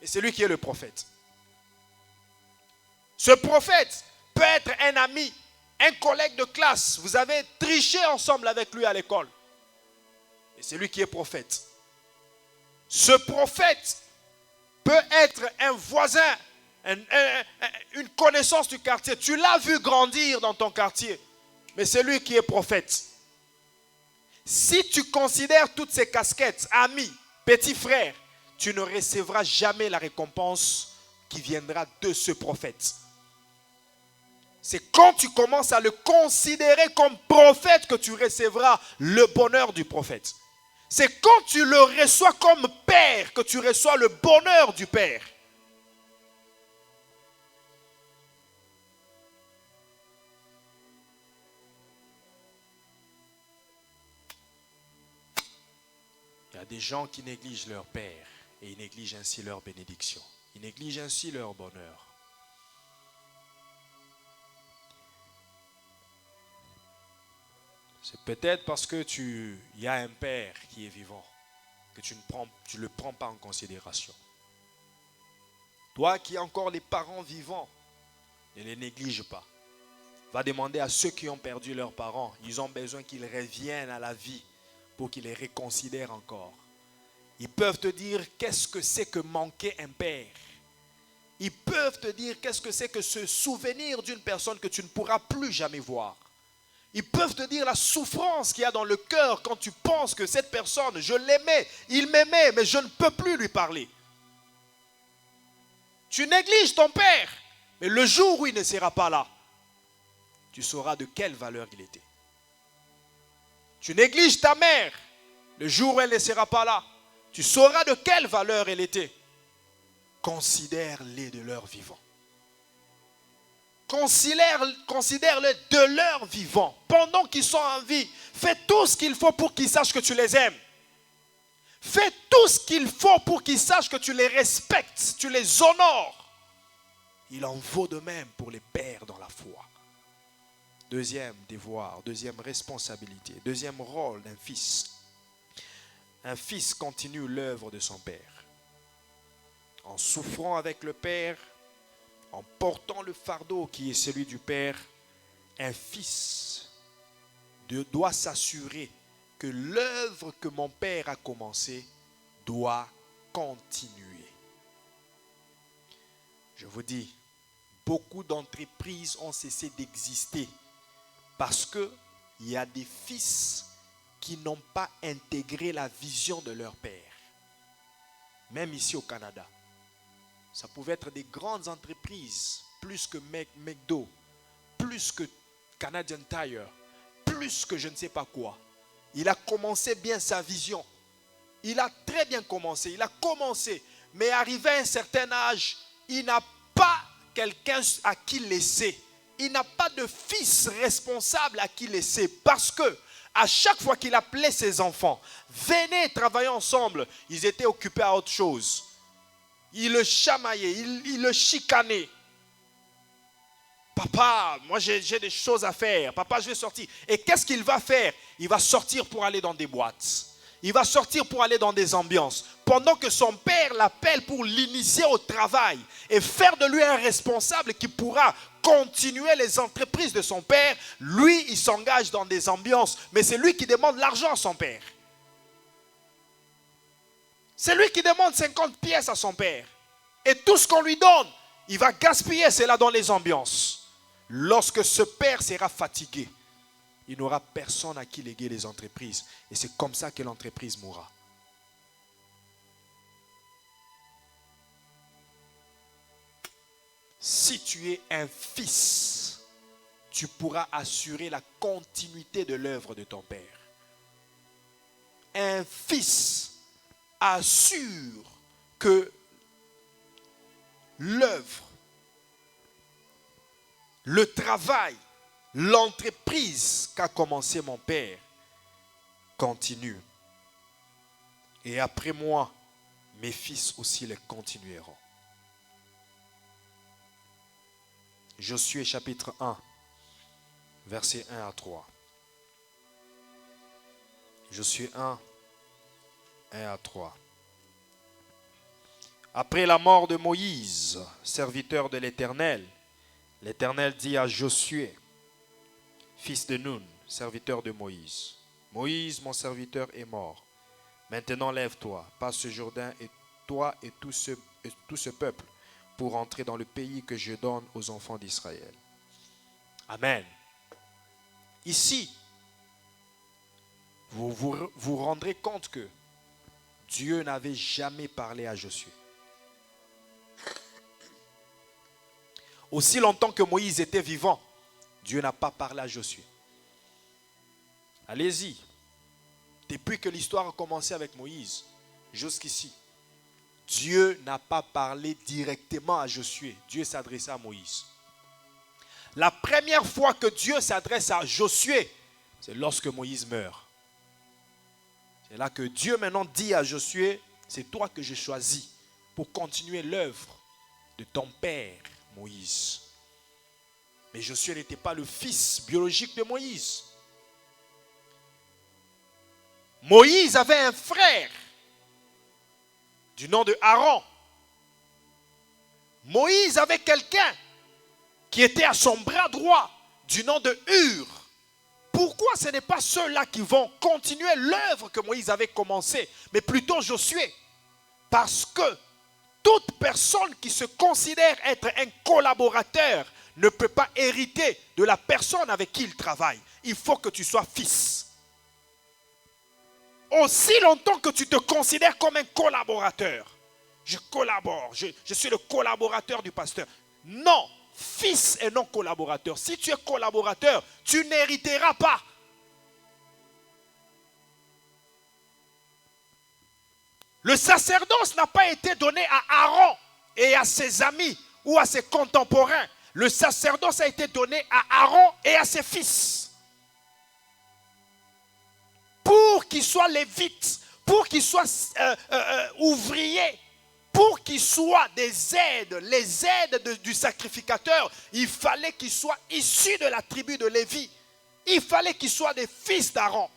Et c'est lui qui est le prophète. Ce prophète peut être un ami, un collègue de classe. Vous avez triché ensemble avec lui à l'école. Et c'est lui qui est prophète. Ce prophète peut être un voisin, une connaissance du quartier. Tu l'as vu grandir dans ton quartier, mais c'est lui qui est prophète. Si tu considères toutes ces casquettes, amis, petits frères, tu ne recevras jamais la récompense qui viendra de ce prophète. C'est quand tu commences à le considérer comme prophète que tu recevras le bonheur du prophète. C'est quand tu le reçois comme père que tu reçois le bonheur du père. Il y a des gens qui négligent leur père et ils négligent ainsi leur bénédiction. Ils négligent ainsi leur bonheur. C'est peut-être parce que il y a un père qui est vivant que tu ne le prends pas en considération. Toi qui as encore les parents vivants, ne les néglige pas. Va demander à ceux qui ont perdu leurs parents, ils ont besoin qu'ils reviennent à la vie pour qu'ils les reconsidèrent encore. Ils peuvent te dire qu'est-ce que c'est que manquer un père. Ils peuvent te dire qu'est-ce que c'est que se souvenir d'une personne que tu ne pourras plus jamais voir. Ils peuvent te dire la souffrance qu'il y a dans le cœur quand tu penses que cette personne, je l'aimais, il m'aimait, mais je ne peux plus lui parler. Tu négliges ton père, mais le jour où il ne sera pas là, tu sauras de quelle valeur il était. Tu négliges ta mère, le jour où elle ne sera pas là, tu sauras de quelle valeur elle était. Considère-les de leur vivant. Considère-les de leur vivant. Pendant qu'ils sont en vie, fais tout ce qu'il faut pour qu'ils sachent que tu les aimes. Fais tout ce qu'il faut pour qu'ils sachent que tu les respectes, tu les honores. Il en vaut de même pour les pères dans la foi. Deuxième devoir, deuxième responsabilité, deuxième rôle d'un fils. Un fils continue l'œuvre de son père. En souffrant avec le père, en portant le fardeau qui est celui du père, un fils doit s'assurer que l'œuvre que mon père a commencée doit continuer. Je vous dis, beaucoup d'entreprises ont cessé d'exister parce qu'il y a des fils qui n'ont pas intégré la vision de leur père. Même ici au Canada. Ça pouvait être des grandes entreprises, plus que McDo, plus que Canadian Tire, plus que je ne sais pas quoi. Il a commencé bien sa vision. Il a très bien commencé. Il a commencé. Mais arrivé à un certain âge, il n'a pas quelqu'un à qui laisser. Il n'a pas de fils responsable à qui laisser. Parce que à chaque fois qu'il appelait ses enfants, venez travailler ensemble, ils étaient occupés à autre chose. Il le chamaillait, il le chicanait. Papa, moi j'ai des choses à faire. Papa, je vais sortir. Et qu'est-ce qu'il va faire? Il va sortir pour aller dans des boîtes. Il va sortir pour aller dans des ambiances. Pendant que son père l'appelle pour l'initier au travail et faire de lui un responsable qui pourra continuer les entreprises de son père, lui, il s'engage dans des ambiances. Mais c'est lui qui demande l'argent à son père. C'est lui qui demande 50 pièces à son père. Et tout ce qu'on lui donne, il va gaspiller cela dans les ambiances. Lorsque ce père sera fatigué, il n'aura personne à qui léguer les entreprises. Et c'est comme ça que l'entreprise mourra. Si tu es un fils, tu pourras assurer la continuité de l'œuvre de ton père. Un fils assure que l'œuvre, le travail, l'entreprise qu'a commencé mon père continue. Et après moi, mes fils aussi les continueront. Josué chapitre 1, versets 1 à 3. Josué 1, 1 à 3. Après la mort de Moïse, serviteur de l'Éternel, l'Éternel dit à Josué, fils de Nun, serviteur de Moïse, Moïse, mon serviteur, est mort. Maintenant lève-toi, passe ce Jourdain, et toi et tout ce peuple, pour entrer dans le pays que je donne aux enfants d'Israël. Amen. Ici, vous vous rendrez compte que Dieu n'avait jamais parlé à Josué. Aussi longtemps que Moïse était vivant, Dieu n'a pas parlé à Josué. Allez-y. Depuis que l'histoire a commencé avec Moïse, jusqu'ici, Dieu n'a pas parlé directement à Josué. Dieu s'adressait à Moïse. La première fois que Dieu s'adresse à Josué, c'est lorsque Moïse meurt. C'est là que Dieu maintenant dit à Josué, c'est toi que j'ai choisi pour continuer l'œuvre de ton père Moïse. Mais Josué n'était pas le fils biologique de Moïse. Moïse avait un frère du nom de Aaron. Moïse avait quelqu'un qui était à son bras droit du nom de Hur. Pourquoi ce n'est pas ceux-là qui vont continuer l'œuvre que Moïse avait commencée, mais plutôt Josué? Parce que toute personne qui se considère être un collaborateur ne peut pas hériter de la personne avec qui il travaille. Il faut que tu sois fils. Aussi longtemps que tu te considères comme un collaborateur, je collabore, je suis le collaborateur du pasteur. Non, fils et non collaborateur. Si tu es collaborateur, tu n'hériteras pas. Le sacerdoce n'a pas été donné à Aaron et à ses amis ou à ses contemporains. Le sacerdoce a été donné à Aaron et à ses fils. Pour qu'ils soient lévites, pour qu'ils soient ouvriers, pour qu'ils soient des aides, les aides du sacrificateur, il fallait qu'ils soient issus de la tribu de Lévi. Il fallait qu'ils soient des fils d'Aaron.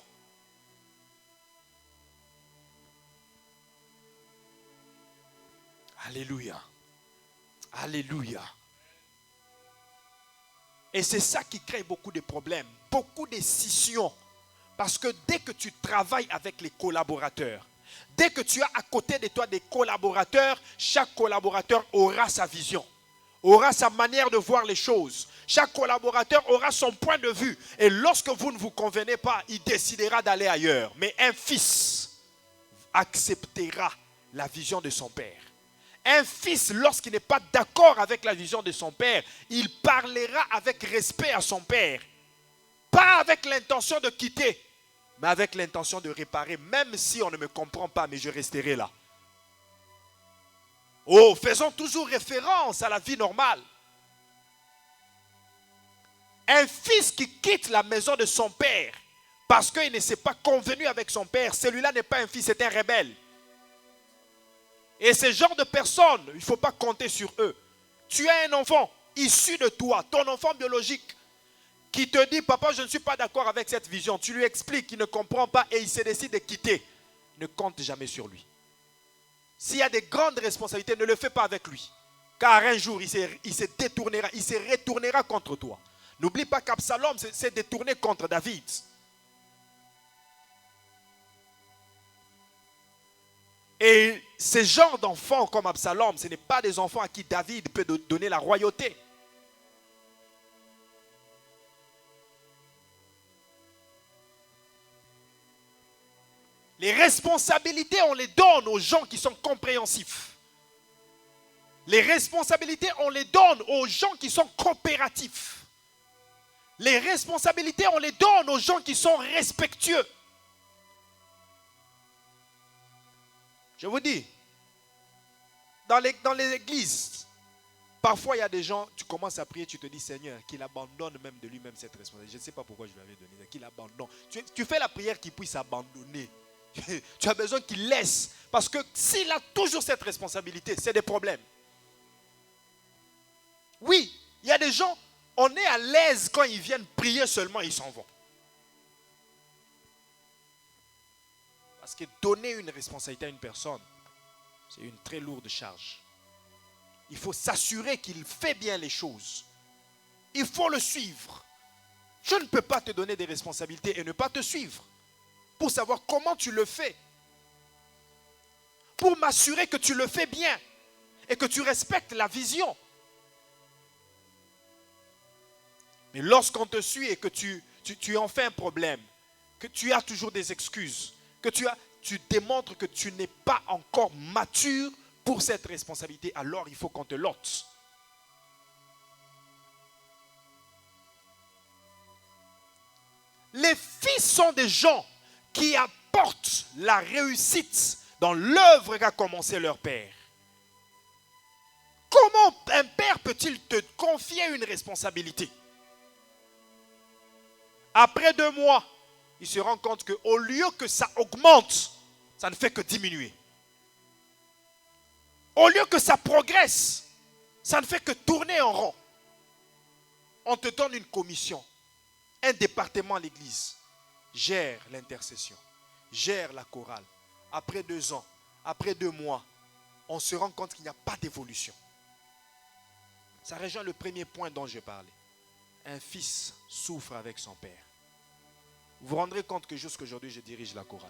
Alléluia. Alléluia. Et c'est ça qui crée beaucoup de problèmes, beaucoup de scissions. Parce que dès que tu travailles avec les collaborateurs, dès que tu as à côté de toi des collaborateurs, chaque collaborateur aura sa vision, aura sa manière de voir les choses. Chaque collaborateur aura son point de vue. Et lorsque vous ne vous convenez pas, il décidera d'aller ailleurs. Mais un fils acceptera la vision de son père. Un fils, lorsqu'il n'est pas d'accord avec la vision de son père, il parlera avec respect à son père. Pas avec l'intention de quitter, mais avec l'intention de réparer, même si on ne me comprend pas, mais je resterai là. Oh, faisons toujours référence à la vie normale. Un fils qui quitte la maison de son père parce qu'il ne s'est pas convenu avec son père, celui-là n'est pas un fils, c'est un rebelle. Et ce genre de personnes, il ne faut pas compter sur eux. Tu as un enfant issu de toi, ton enfant biologique, qui te dit, papa, je ne suis pas d'accord avec cette vision. Tu lui expliques qu'il ne comprend pas et il se décide de quitter. Ne compte jamais sur lui. S'il y a des grandes responsabilités, ne le fais pas avec lui. Car un jour, il se détournera, il se retournera contre toi. N'oublie pas qu'Absalom s'est détourné contre David. Et ces genres d'enfants comme Absalom, ce n'est pas des enfants à qui David peut donner la royauté. Les responsabilités, on les donne aux gens qui sont compréhensifs. Les responsabilités, on les donne aux gens qui sont coopératifs. Les responsabilités, on les donne aux gens qui sont respectueux. Je vous dis, dans les églises, parfois il y a des gens, tu commences à prier, tu te dis, Seigneur, qu'il abandonne même de lui-même cette responsabilité. Je ne sais pas pourquoi je lui avais donné, qu'il abandonne. Tu fais la prière qu'il puisse abandonner. Tu as besoin qu'il laisse. Parce que s'il a toujours cette responsabilité, c'est des problèmes. Oui, il y a des gens, on est à l'aise quand ils viennent prier seulement, ils s'en vont. Parce que donner une responsabilité à une personne, c'est une très lourde charge. Il faut s'assurer qu'il fait bien les choses. Il faut le suivre. Je ne peux pas te donner des responsabilités et ne pas te suivre. Pour savoir comment tu le fais. pour m'assurer que tu le fais bien et que tu respectes la vision. Mais lorsqu'on te suit et que tu en fais un problème, que tu as toujours des excuses, que tu démontres que tu n'es pas encore mature pour cette responsabilité, alors il faut qu'on te l'ôte. Les fils sont des gens qui apportent la réussite dans l'œuvre qu'a commencé leur père. Comment un père peut-il te confier une responsabilité? Après 2 mois, il se rend compte qu'au lieu que ça augmente, ça ne fait que diminuer. Au lieu que ça progresse, ça ne fait que tourner en rond. On te donne une commission, un département à l'église. Gère l'intercession, gère la chorale. Après 2 ans, après 2 mois, on se rend compte qu'il n'y a pas d'évolution. Ça rejoint le premier point dont je parlais. Un fils souffre avec son père. Vous vous rendrez compte que jusqu'aujourd'hui, je dirige la chorale.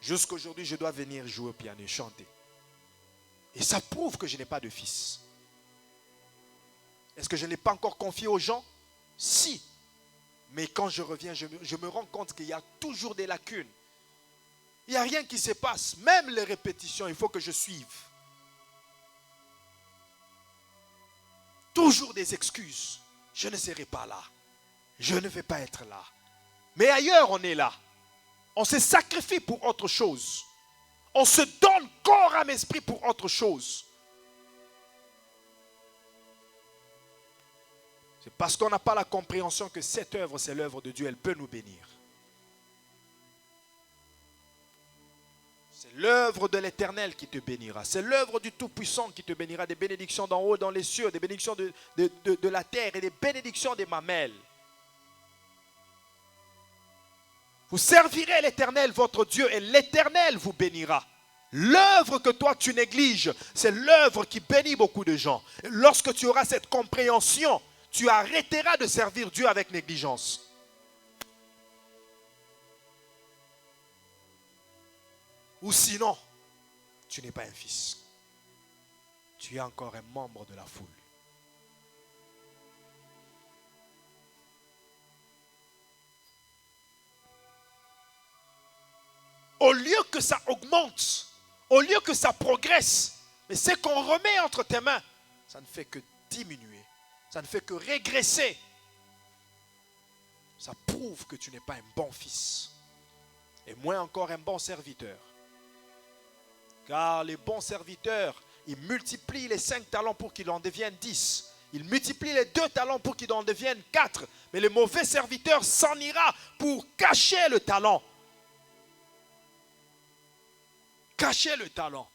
Jusqu'aujourd'hui, je dois venir jouer au piano et chanter. Et ça prouve que je n'ai pas de fils. Est-ce que je ne l'ai pas encore confié aux gens? Si. Mais quand je reviens, je me rends compte qu'il y a toujours des lacunes. Il n'y a rien qui se passe. Même les répétitions, il faut que je suive. Toujours des excuses. Je ne serai pas là. Je ne vais pas être là. Mais ailleurs, on est là. On se sacrifie pour autre chose. On se donne corps, âme, esprit pour autre chose. C'est parce qu'on n'a pas la compréhension que cette œuvre, c'est l'œuvre de Dieu. Elle peut nous bénir. C'est l'œuvre de l'Éternel qui te bénira. C'est l'œuvre du Tout-Puissant qui te bénira. Des bénédictions d'en haut dans les cieux, des bénédictions de la terre et des bénédictions des mamelles. Vous servirez l'Éternel, votre Dieu, et l'Éternel vous bénira. L'œuvre que toi tu négliges, c'est l'œuvre qui bénit beaucoup de gens. Et lorsque tu auras cette compréhension, tu arrêteras de servir Dieu avec négligence. Ou sinon, tu n'es pas un fils. Tu es encore un membre de la foule. Au lieu que ça augmente, au lieu que ça progresse, mais c'est qu'on remet entre tes mains, ça ne fait que diminuer, ça ne fait que régresser. Ça prouve que tu n'es pas un bon fils, et moins encore un bon serviteur. Car les bons serviteurs, ils multiplient les 5 talents pour qu'ils en deviennent 10. Ils multiplient les 2 talents pour qu'ils en deviennent 4. Mais le mauvais serviteur s'en ira pour cacher le talent. Cacher le talent.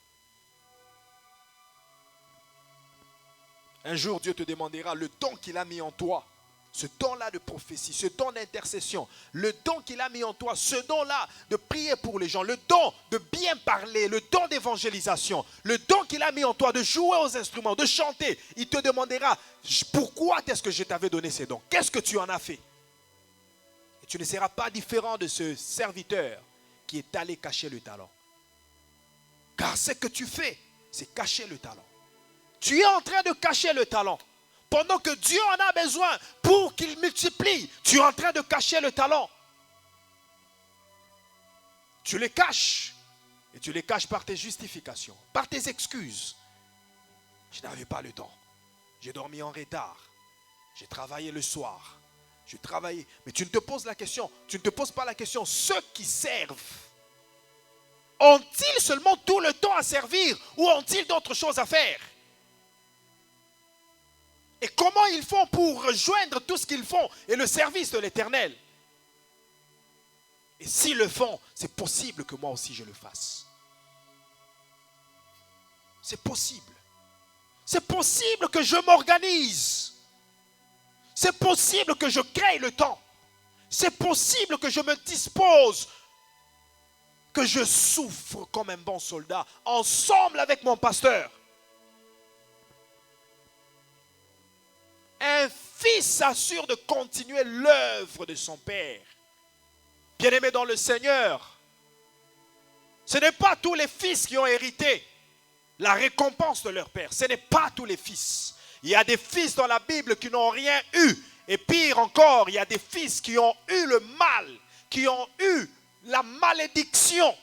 Un jour, Dieu te demandera le don qu'il a mis en toi. Ce don-là de prophétie, ce don d'intercession, le don qu'il a mis en toi, ce don-là de prier pour les gens, le don de bien parler, le don d'évangélisation, le don qu'il a mis en toi de jouer aux instruments, de chanter. Il te demandera, pourquoi est-ce que je t'avais donné ces dons? Qu'est-ce que tu en as fait? Et tu ne seras pas différent de ce serviteur qui est allé cacher le talent. Car ce que tu fais, c'est cacher le talent. Tu es en train de cacher le talent. Pendant que Dieu en a besoin pour qu'il multiplie, tu es en train de cacher le talent. Tu les caches. Et tu les caches par tes justifications, par tes excuses. Je n'avais pas le temps. J'ai dormi en retard. J'ai travaillé le soir. J'ai travaillé. Mais tu ne te poses la question, tu ne te poses pas la question, ceux qui servent, ont-ils seulement tout le temps à servir ou ont-ils d'autres choses à faire? Et comment ils font pour rejoindre tout ce qu'ils font et le service de l'Éternel? Et s'ils le font, c'est possible que moi aussi je le fasse. C'est possible. C'est possible que je m'organise. C'est possible que je crée le temps. C'est possible que je me dispose, que je souffre comme un bon soldat, ensemble avec mon pasteur. Un fils s'assure de continuer l'œuvre de son père. Bien-aimé dans le Seigneur, Ce n'est pas tous les fils qui ont hérité la récompense de leur père. Ce n'est pas tous les fils. Il y a des fils dans la Bible qui n'ont rien eu. Et pire encore, il y a des fils qui ont eu le mal, qui ont eu la malédiction.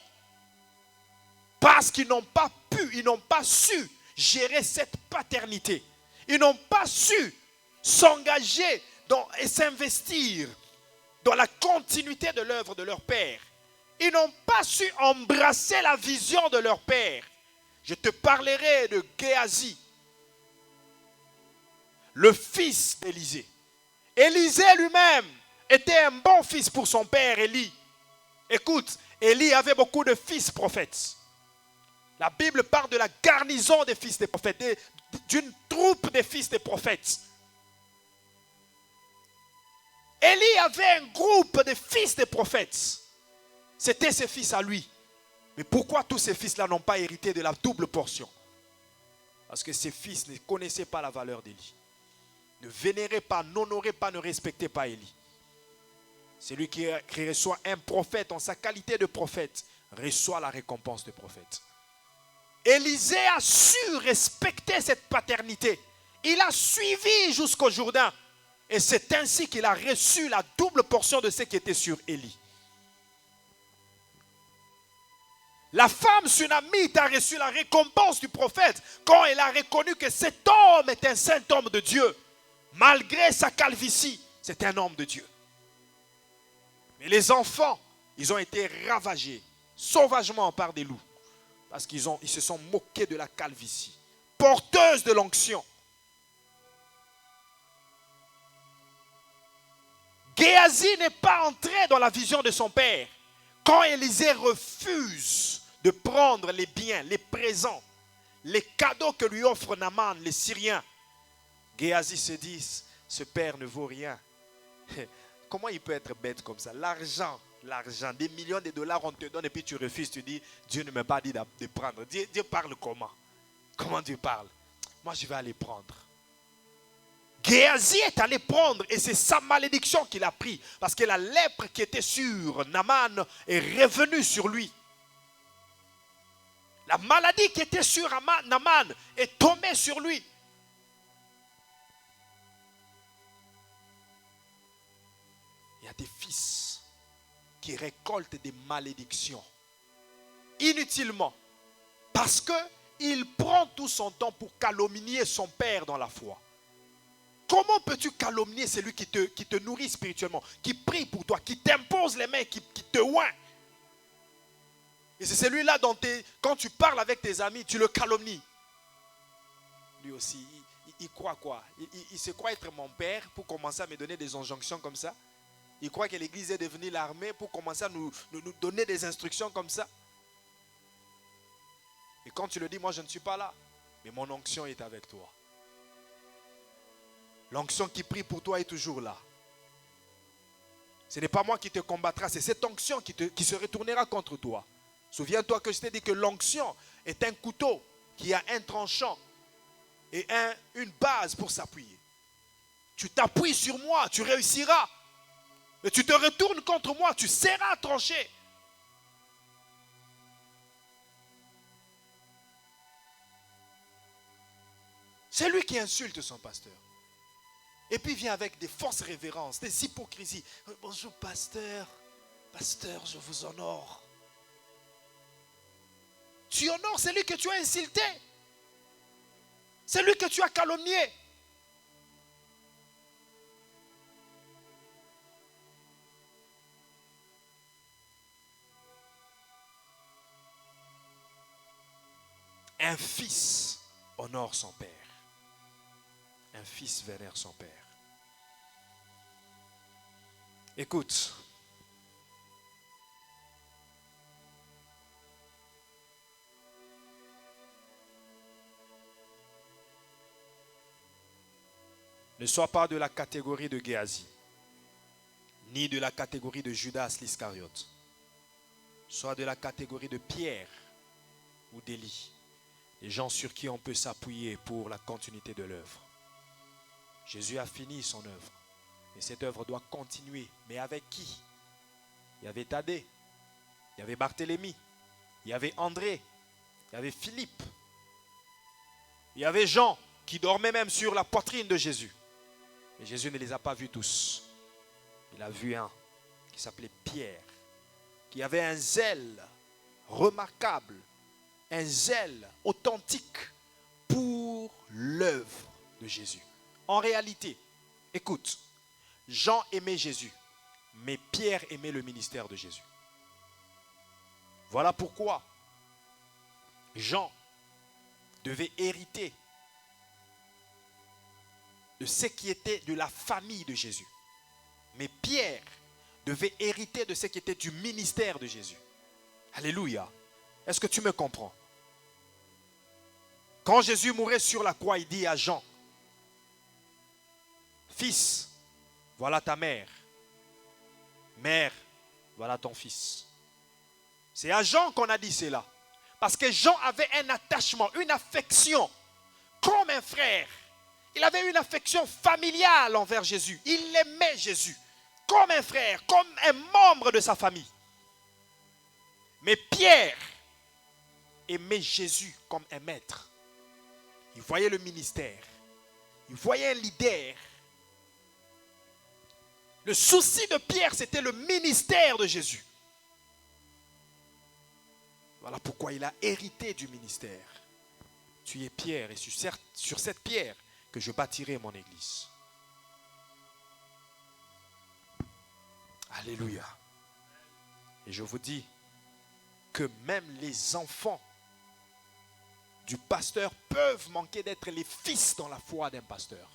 Parce qu'ils n'ont pas pu, ils n'ont pas su gérer cette paternité. Ils n'ont pas su s'engager et s'investir dans la continuité de l'œuvre de leur père. Ils n'ont pas su embrasser la vision de leur père. Je te parlerai de Géasi, le fils d'Élisée. Élisée lui-même était un bon fils pour son père Élie. Écoute, Élie avait beaucoup de fils prophètes. La Bible parle de la garnison des fils des prophètes, d'une troupe des fils des prophètes. Élie avait un groupe de fils des prophètes. C'était ses fils à lui. Mais pourquoi tous ces fils-là n'ont pas hérité de la double portion? Parce que ces fils ne connaissaient pas la valeur d'Élie. Ne vénéraient pas, n'honoraient pas, ne respectaient pas Élie. Celui qui reçoit un prophète en sa qualité de prophète reçoit la récompense de prophète. Élisée a su respecter cette paternité. Il a suivi jusqu'au Jourdain. Et c'est ainsi qu'il a reçu la double portion de ce qui était sur Élie. La femme sunamite a reçu la récompense du prophète quand elle a reconnu que cet homme est un saint homme de Dieu. Malgré sa calvitie, c'est un homme de Dieu. Mais les enfants, ils ont été ravagés sauvagement par des loups. Parce qu'ils se sont moqués de la calvitie, porteuse de l'onction. Géasi n'est pas entré dans la vision de son père. Quand Élisée refuse de prendre les biens, les présents, les cadeaux que lui offre Naaman, les Syriens, Géasi se dit, ce père ne vaut rien. Comment il peut être bête comme ça? L'argent, des millions de dollars on te donne et puis tu refuses, tu dis, Dieu ne m'a pas dit de prendre. Dieu parle comment? Comment Dieu parle? Moi je vais aller prendre. Géasi est allé prendre et c'est sa malédiction qu'il a pris. Parce que la lèpre qui était sur Naaman est revenue sur lui. La maladie qui était sur Naaman est tombée sur lui. Il y a des fils qui récoltent des malédictions inutilement. Parce qu'il prend tout son temps pour calomnier son père dans la foi. Comment peux-tu calomnier celui qui te nourrit spirituellement, qui prie pour toi, qui t'impose les mains, qui te oint? Et c'est celui-là dont quand tu parles avec tes amis, tu le calomnies. Lui aussi, il croit quoi? Il se croit être mon père pour commencer à me donner des injonctions comme ça. Il croit que l'église est devenue l'armée pour commencer à nous donner des instructions comme ça. Et quand tu le dis, moi je ne suis pas là, mais mon onction est avec toi. L'onction qui prie pour toi est toujours là. Ce n'est pas moi qui te combattra, c'est cette onction qui se retournera contre toi. Souviens-toi que je t'ai dit que l'onction est un couteau qui a un tranchant et une base pour s'appuyer. Tu t'appuies sur moi, tu réussiras. Et tu te retournes contre moi, tu seras tranché. C'est lui qui insulte son pasteur. Et puis vient avec des fausses révérences, des hypocrisies. Bonjour pasteur, pasteur, je vous honore. Tu honores celui que tu as insulté. Celui que tu as calomnié. Un fils honore son père. Un fils vénère son père. Écoute. Ne sois pas de la catégorie de Géasi, ni de la catégorie de Judas l'Iscariote. Sois de la catégorie de Pierre ou d'Élie. Les gens sur qui on peut s'appuyer pour la continuité de l'œuvre. Jésus a fini son œuvre. Et cette œuvre doit continuer. Mais avec qui? Il y avait Thaddée. Il y avait Barthélemy. Il y avait André, il y avait Philippe, il y avait Jean qui dormait même sur la poitrine de Jésus. Mais Jésus ne les a pas vus tous. Il a vu un qui s'appelait Pierre, qui avait un zèle remarquable, un zèle authentique pour l'œuvre de Jésus. En réalité, écoute, Jean aimait Jésus, mais Pierre aimait le ministère de Jésus. Voilà pourquoi Jean devait hériter de ce qui était de la famille de Jésus. Mais Pierre devait hériter de ce qui était du ministère de Jésus. Alléluia. Est-ce que tu me comprends? Quand Jésus mourait sur la croix, il dit à Jean, fils, voilà ta mère. Mère, voilà ton fils. C'est à Jean qu'on a dit cela. Parce que Jean avait un attachement, une affection, comme un frère. Il avait une affection familiale envers Jésus. Il aimait Jésus, comme un frère, comme un membre de sa famille. Mais Pierre aimait Jésus comme un maître. Il voyait le ministère. Il voyait un leader. Le souci de Pierre, c'était le ministère de Jésus. Voilà pourquoi il a hérité du ministère. Tu es Pierre et sur cette pierre que je bâtirai mon église. Alléluia. Et je vous dis que même les enfants du pasteur peuvent manquer d'être les fils dans la foi d'un pasteur.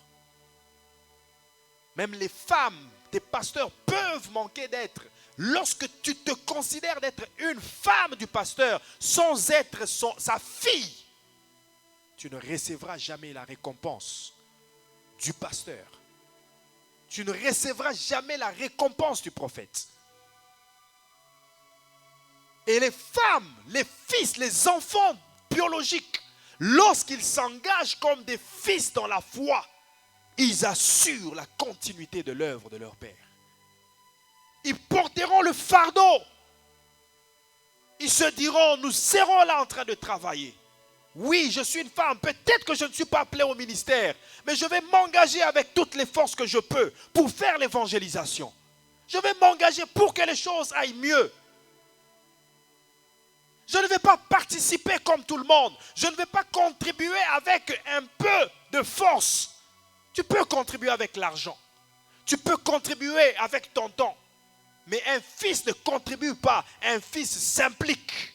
Même les femmes des pasteurs peuvent manquer d'être. Lorsque tu te considères d'être une femme du pasteur sans être sa fille, tu ne recevras jamais la récompense du pasteur. Tu ne recevras jamais la récompense du prophète. Et les femmes, les fils, les enfants biologiques, lorsqu'ils s'engagent comme des fils dans la foi, ils assurent la continuité de l'œuvre de leur père. Ils porteront le fardeau. Ils se diront, nous serons là en train de travailler. Oui, je suis une femme, peut-être que je ne suis pas appelée au ministère, mais je vais m'engager avec toutes les forces que je peux pour faire l'évangélisation. Je vais m'engager pour que les choses aillent mieux. Je ne vais pas participer comme tout le monde. Je ne vais pas contribuer avec un peu de force. Tu peux contribuer avec l'argent. Tu peux contribuer avec ton temps. Mais un fils ne contribue pas. Un fils s'implique.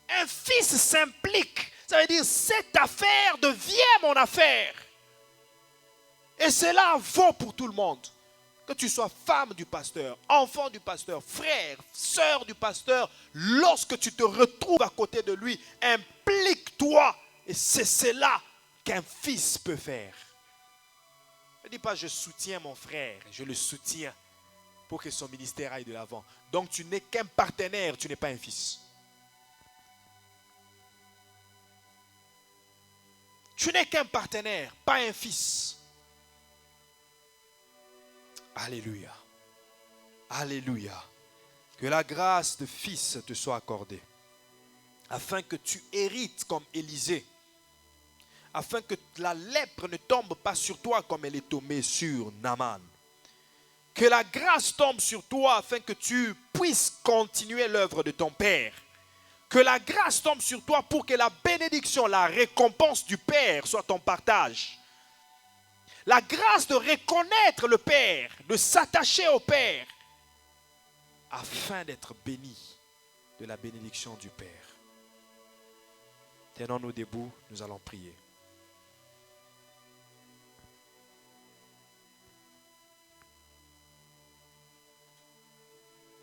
Un fils s'implique. Ça veut dire, cette affaire devient mon affaire. Et cela vaut pour tout le monde. Que tu sois femme du pasteur, enfant du pasteur, frère, sœur du pasteur, lorsque tu te retrouves à côté de lui, implique-toi. Et c'est cela qu'un fils peut faire. Ne dis pas je soutiens mon frère, je le soutiens pour que son ministère aille de l'avant. Donc tu n'es qu'un partenaire, tu n'es pas un fils. Tu n'es qu'un partenaire, pas un fils. Alléluia. Alléluia. Que la grâce de fils te soit accordée, afin que tu hérites comme Élisée, afin que la lèpre ne tombe pas sur toi comme elle est tombée sur Naaman. Que la grâce tombe sur toi afin que tu puisses continuer l'œuvre de ton Père. Que la grâce tombe sur toi pour que la bénédiction, la récompense du Père soit ton partage. La grâce de reconnaître le Père, de s'attacher au Père, afin d'être béni de la bénédiction du Père. Tenons-nous debout, nous allons prier.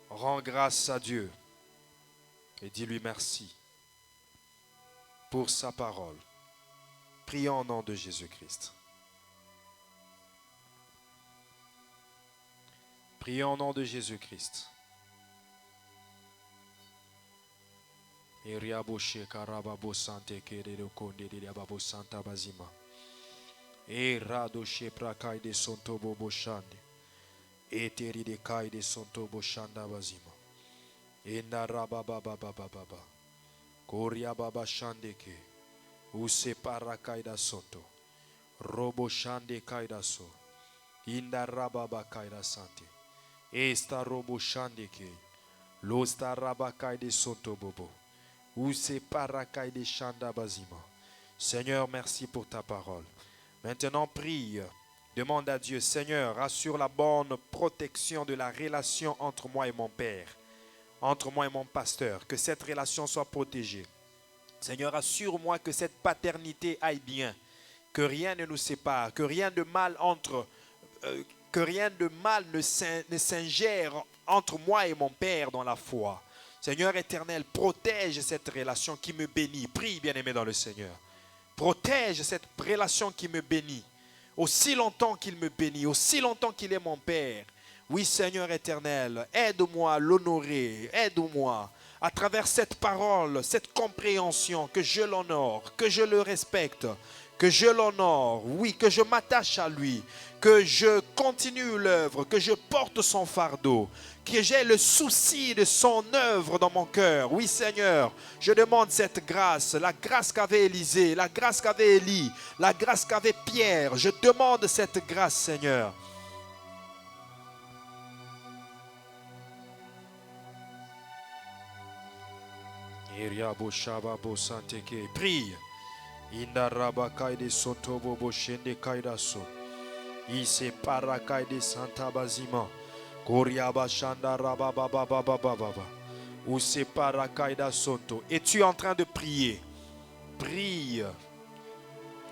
Rends grâce à Dieu et dis-lui merci pour sa parole. Prions au nom de Jésus-Christ. Prions au nom de Jésus-Christ. Indarabababababa. Koria baba shandeke. Use parakaida soto. Robo shande kaida so. Indarababa kaida sante. Esta robo shandeke. Losta rabakaide soto bobo. Use parakaide shanda bazima. Seigneur, merci pour ta parole. Maintenant, prie. Demande à Dieu, Seigneur, assure la bonne protection de la relation entre moi et mon Père, entre moi et mon pasteur, que cette relation soit protégée. Seigneur, assure-moi que cette paternité aille bien, que rien ne nous sépare, que rien de mal ne s'ingère entre moi et mon Père dans la foi. Seigneur éternel, protège cette relation qui me bénit. Prie, bien-aimé dans le Seigneur. Protège cette relation qui me bénit. Aussi longtemps qu'il me bénit, aussi longtemps qu'il est mon Père. Oui, Seigneur éternel, aide-moi à l'honorer, aide-moi à travers cette parole, cette compréhension, que je l'honore, que je le respecte, que je l'honore, oui, que je m'attache à lui, que je continue l'œuvre, que je porte son fardeau, que j'ai le souci de son œuvre dans mon cœur. Oui, Seigneur, je demande cette grâce, la grâce qu'avait Élisée, la grâce qu'avait Élie, la grâce qu'avait Pierre. Je demande cette grâce, Seigneur. Prie. Indaraba kaide sotobo boshende kaida-so. Ise para kaide santa bazima. Koriaba shanda rabababababababa. Use para kaida soto. Et tu es en train de prier. Prie.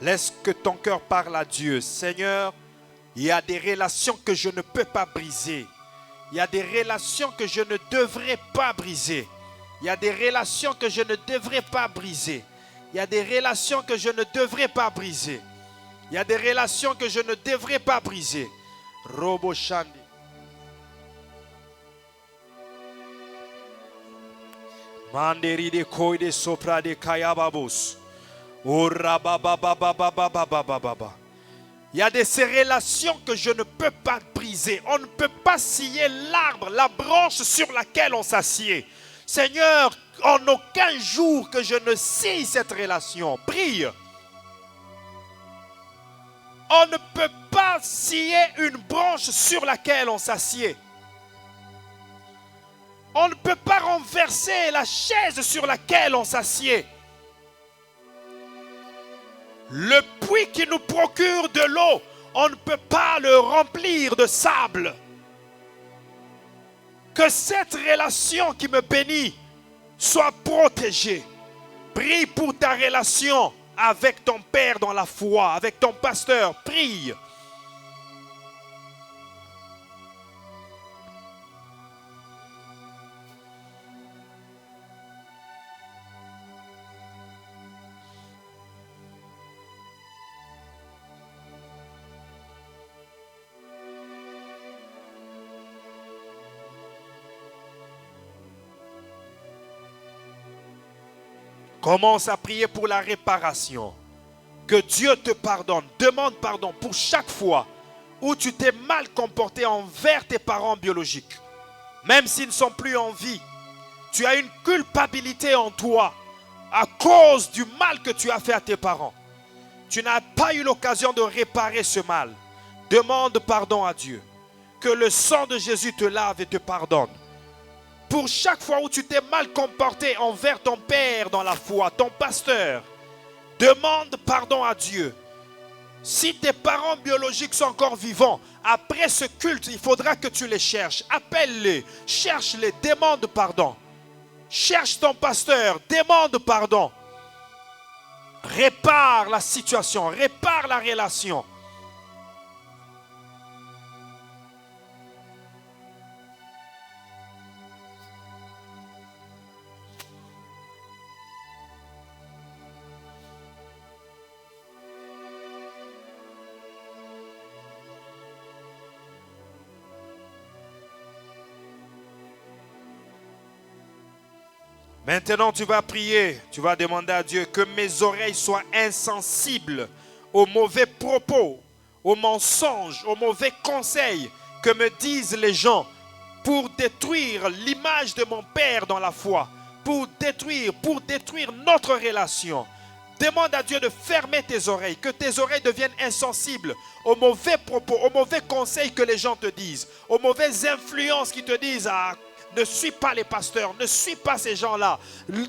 Laisse que ton cœur parle à Dieu. Seigneur, il y a des relations que je ne peux pas briser. Il y a des relations que je ne devrais pas briser. Il y a des relations que je ne devrais pas briser. Il y a des relations que je ne devrais pas briser. Il y a des relations que je ne devrais pas briser. Robo Shandi. Manderi de koi de sopra de kayababos. Ora baba baba baba baba baba. Il y a des ces relations que je ne peux pas briser. On ne peut pas scier l'arbre, la branche sur laquelle on s'assied. Seigneur, en aucun jour que je ne scie cette relation. Prie. On ne peut pas scier une branche sur laquelle on s'assied. On ne peut pas renverser la chaise sur laquelle on s'assied. Le puits qui nous procure de l'eau, on ne peut pas le remplir de sable. Que cette relation qui me bénit soit protégée. Prie pour ta relation avec ton Père dans la foi, avec ton pasteur. Prie. Commence à prier pour la réparation. Que Dieu te pardonne. Demande pardon pour chaque fois où tu t'es mal comporté envers tes parents biologiques. Même s'ils ne sont plus en vie, tu as une culpabilité en toi à cause du mal que tu as fait à tes parents. Tu n'as pas eu l'occasion de réparer ce mal. Demande pardon à Dieu. Que le sang de Jésus te lave et te pardonne. Pour chaque fois où tu t'es mal comporté envers ton Père dans la foi, ton pasteur, demande pardon à Dieu. Si tes parents biologiques sont encore vivants, après ce culte, il faudra que tu les cherches. Appelle-les, cherche-les, demande pardon. Cherche ton pasteur, demande pardon. Répare la situation, répare la relation. Maintenant, tu vas prier, tu vas demander à Dieu que mes oreilles soient insensibles aux mauvais propos, aux mensonges, aux mauvais conseils que me disent les gens pour détruire l'image de mon Père dans la foi, pour détruire notre relation. Demande à Dieu de fermer tes oreilles, que tes oreilles deviennent insensibles aux mauvais propos, aux mauvais conseils que les gens te disent, aux mauvaises influences qui te disent ne suis pas les pasteurs, ne suis pas ces gens-là.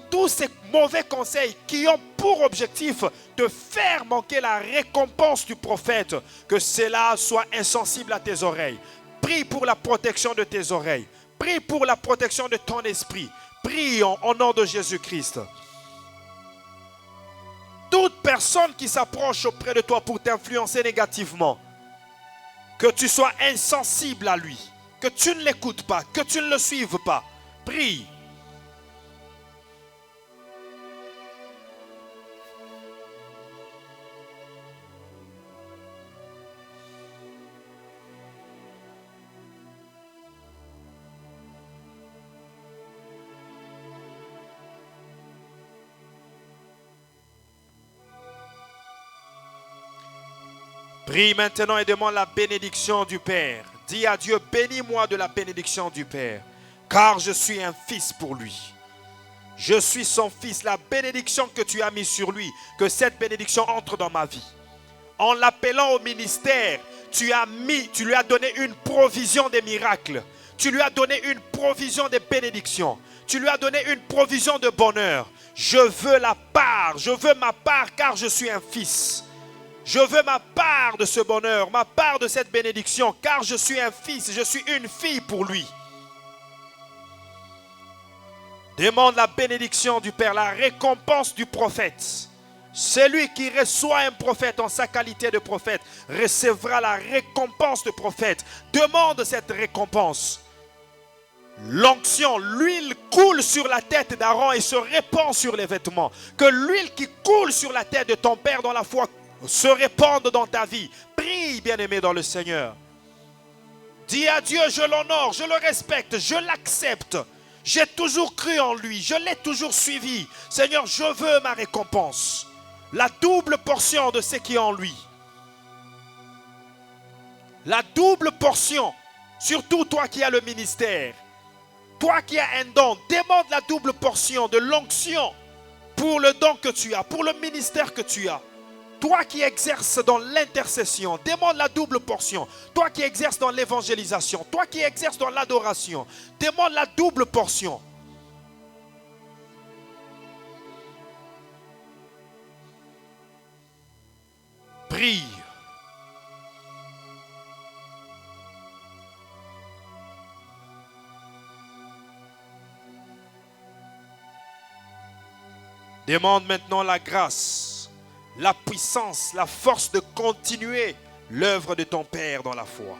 Tous ces mauvais conseils qui ont pour objectif de faire manquer la récompense du prophète, que cela soit insensible à tes oreilles. Prie pour la protection de tes oreilles. Prie pour la protection de ton esprit. Prie au nom de Jésus-Christ. Toute personne qui s'approche auprès de toi pour t'influencer négativement, que tu sois insensible à lui, que tu ne l'écoutes pas, que tu ne le suives pas. Prie. Prie maintenant et demande la bénédiction du Père. Dis à Dieu, bénis-moi de la bénédiction du Père, car je suis un fils pour lui. Je suis son fils. La bénédiction que tu as mise sur lui, que cette bénédiction entre dans ma vie. En l'appelant au ministère, tu lui as donné une provision des miracles. Tu lui as donné une provision des bénédictions. Tu lui as donné une provision de bonheur. Je veux la part, je veux ma part, car je suis un fils. Je veux ma part de ce bonheur, ma part de cette bénédiction, car je suis un fils, je suis une fille pour lui. Demande la bénédiction du Père, la récompense du prophète. Celui qui reçoit un prophète en sa qualité de prophète recevra la récompense de prophète. Demande cette récompense. L'onction, l'huile coule sur la tête d'Aaron et se répand sur les vêtements. Que l'huile qui coule sur la tête de ton Père dans la foi se répande dans ta vie. Prie, bien-aimé dans le Seigneur. Dis à Dieu, je l'honore, je le respecte, je l'accepte. J'ai toujours cru en lui, je l'ai toujours suivi. Seigneur, je veux ma récompense. La double portion de ce qui est en lui. La double portion, surtout toi qui as le ministère. Toi qui as un don, demande la double portion de l'onction pour le don que tu as, pour le ministère que tu as. Toi qui exerces dans l'intercession, demande la double portion. Toi qui exerces dans l'évangélisation, toi qui exerces dans l'adoration, demande la double portion. Prie. Demande maintenant la grâce, la puissance, la force de continuer l'œuvre de ton Père dans la foi.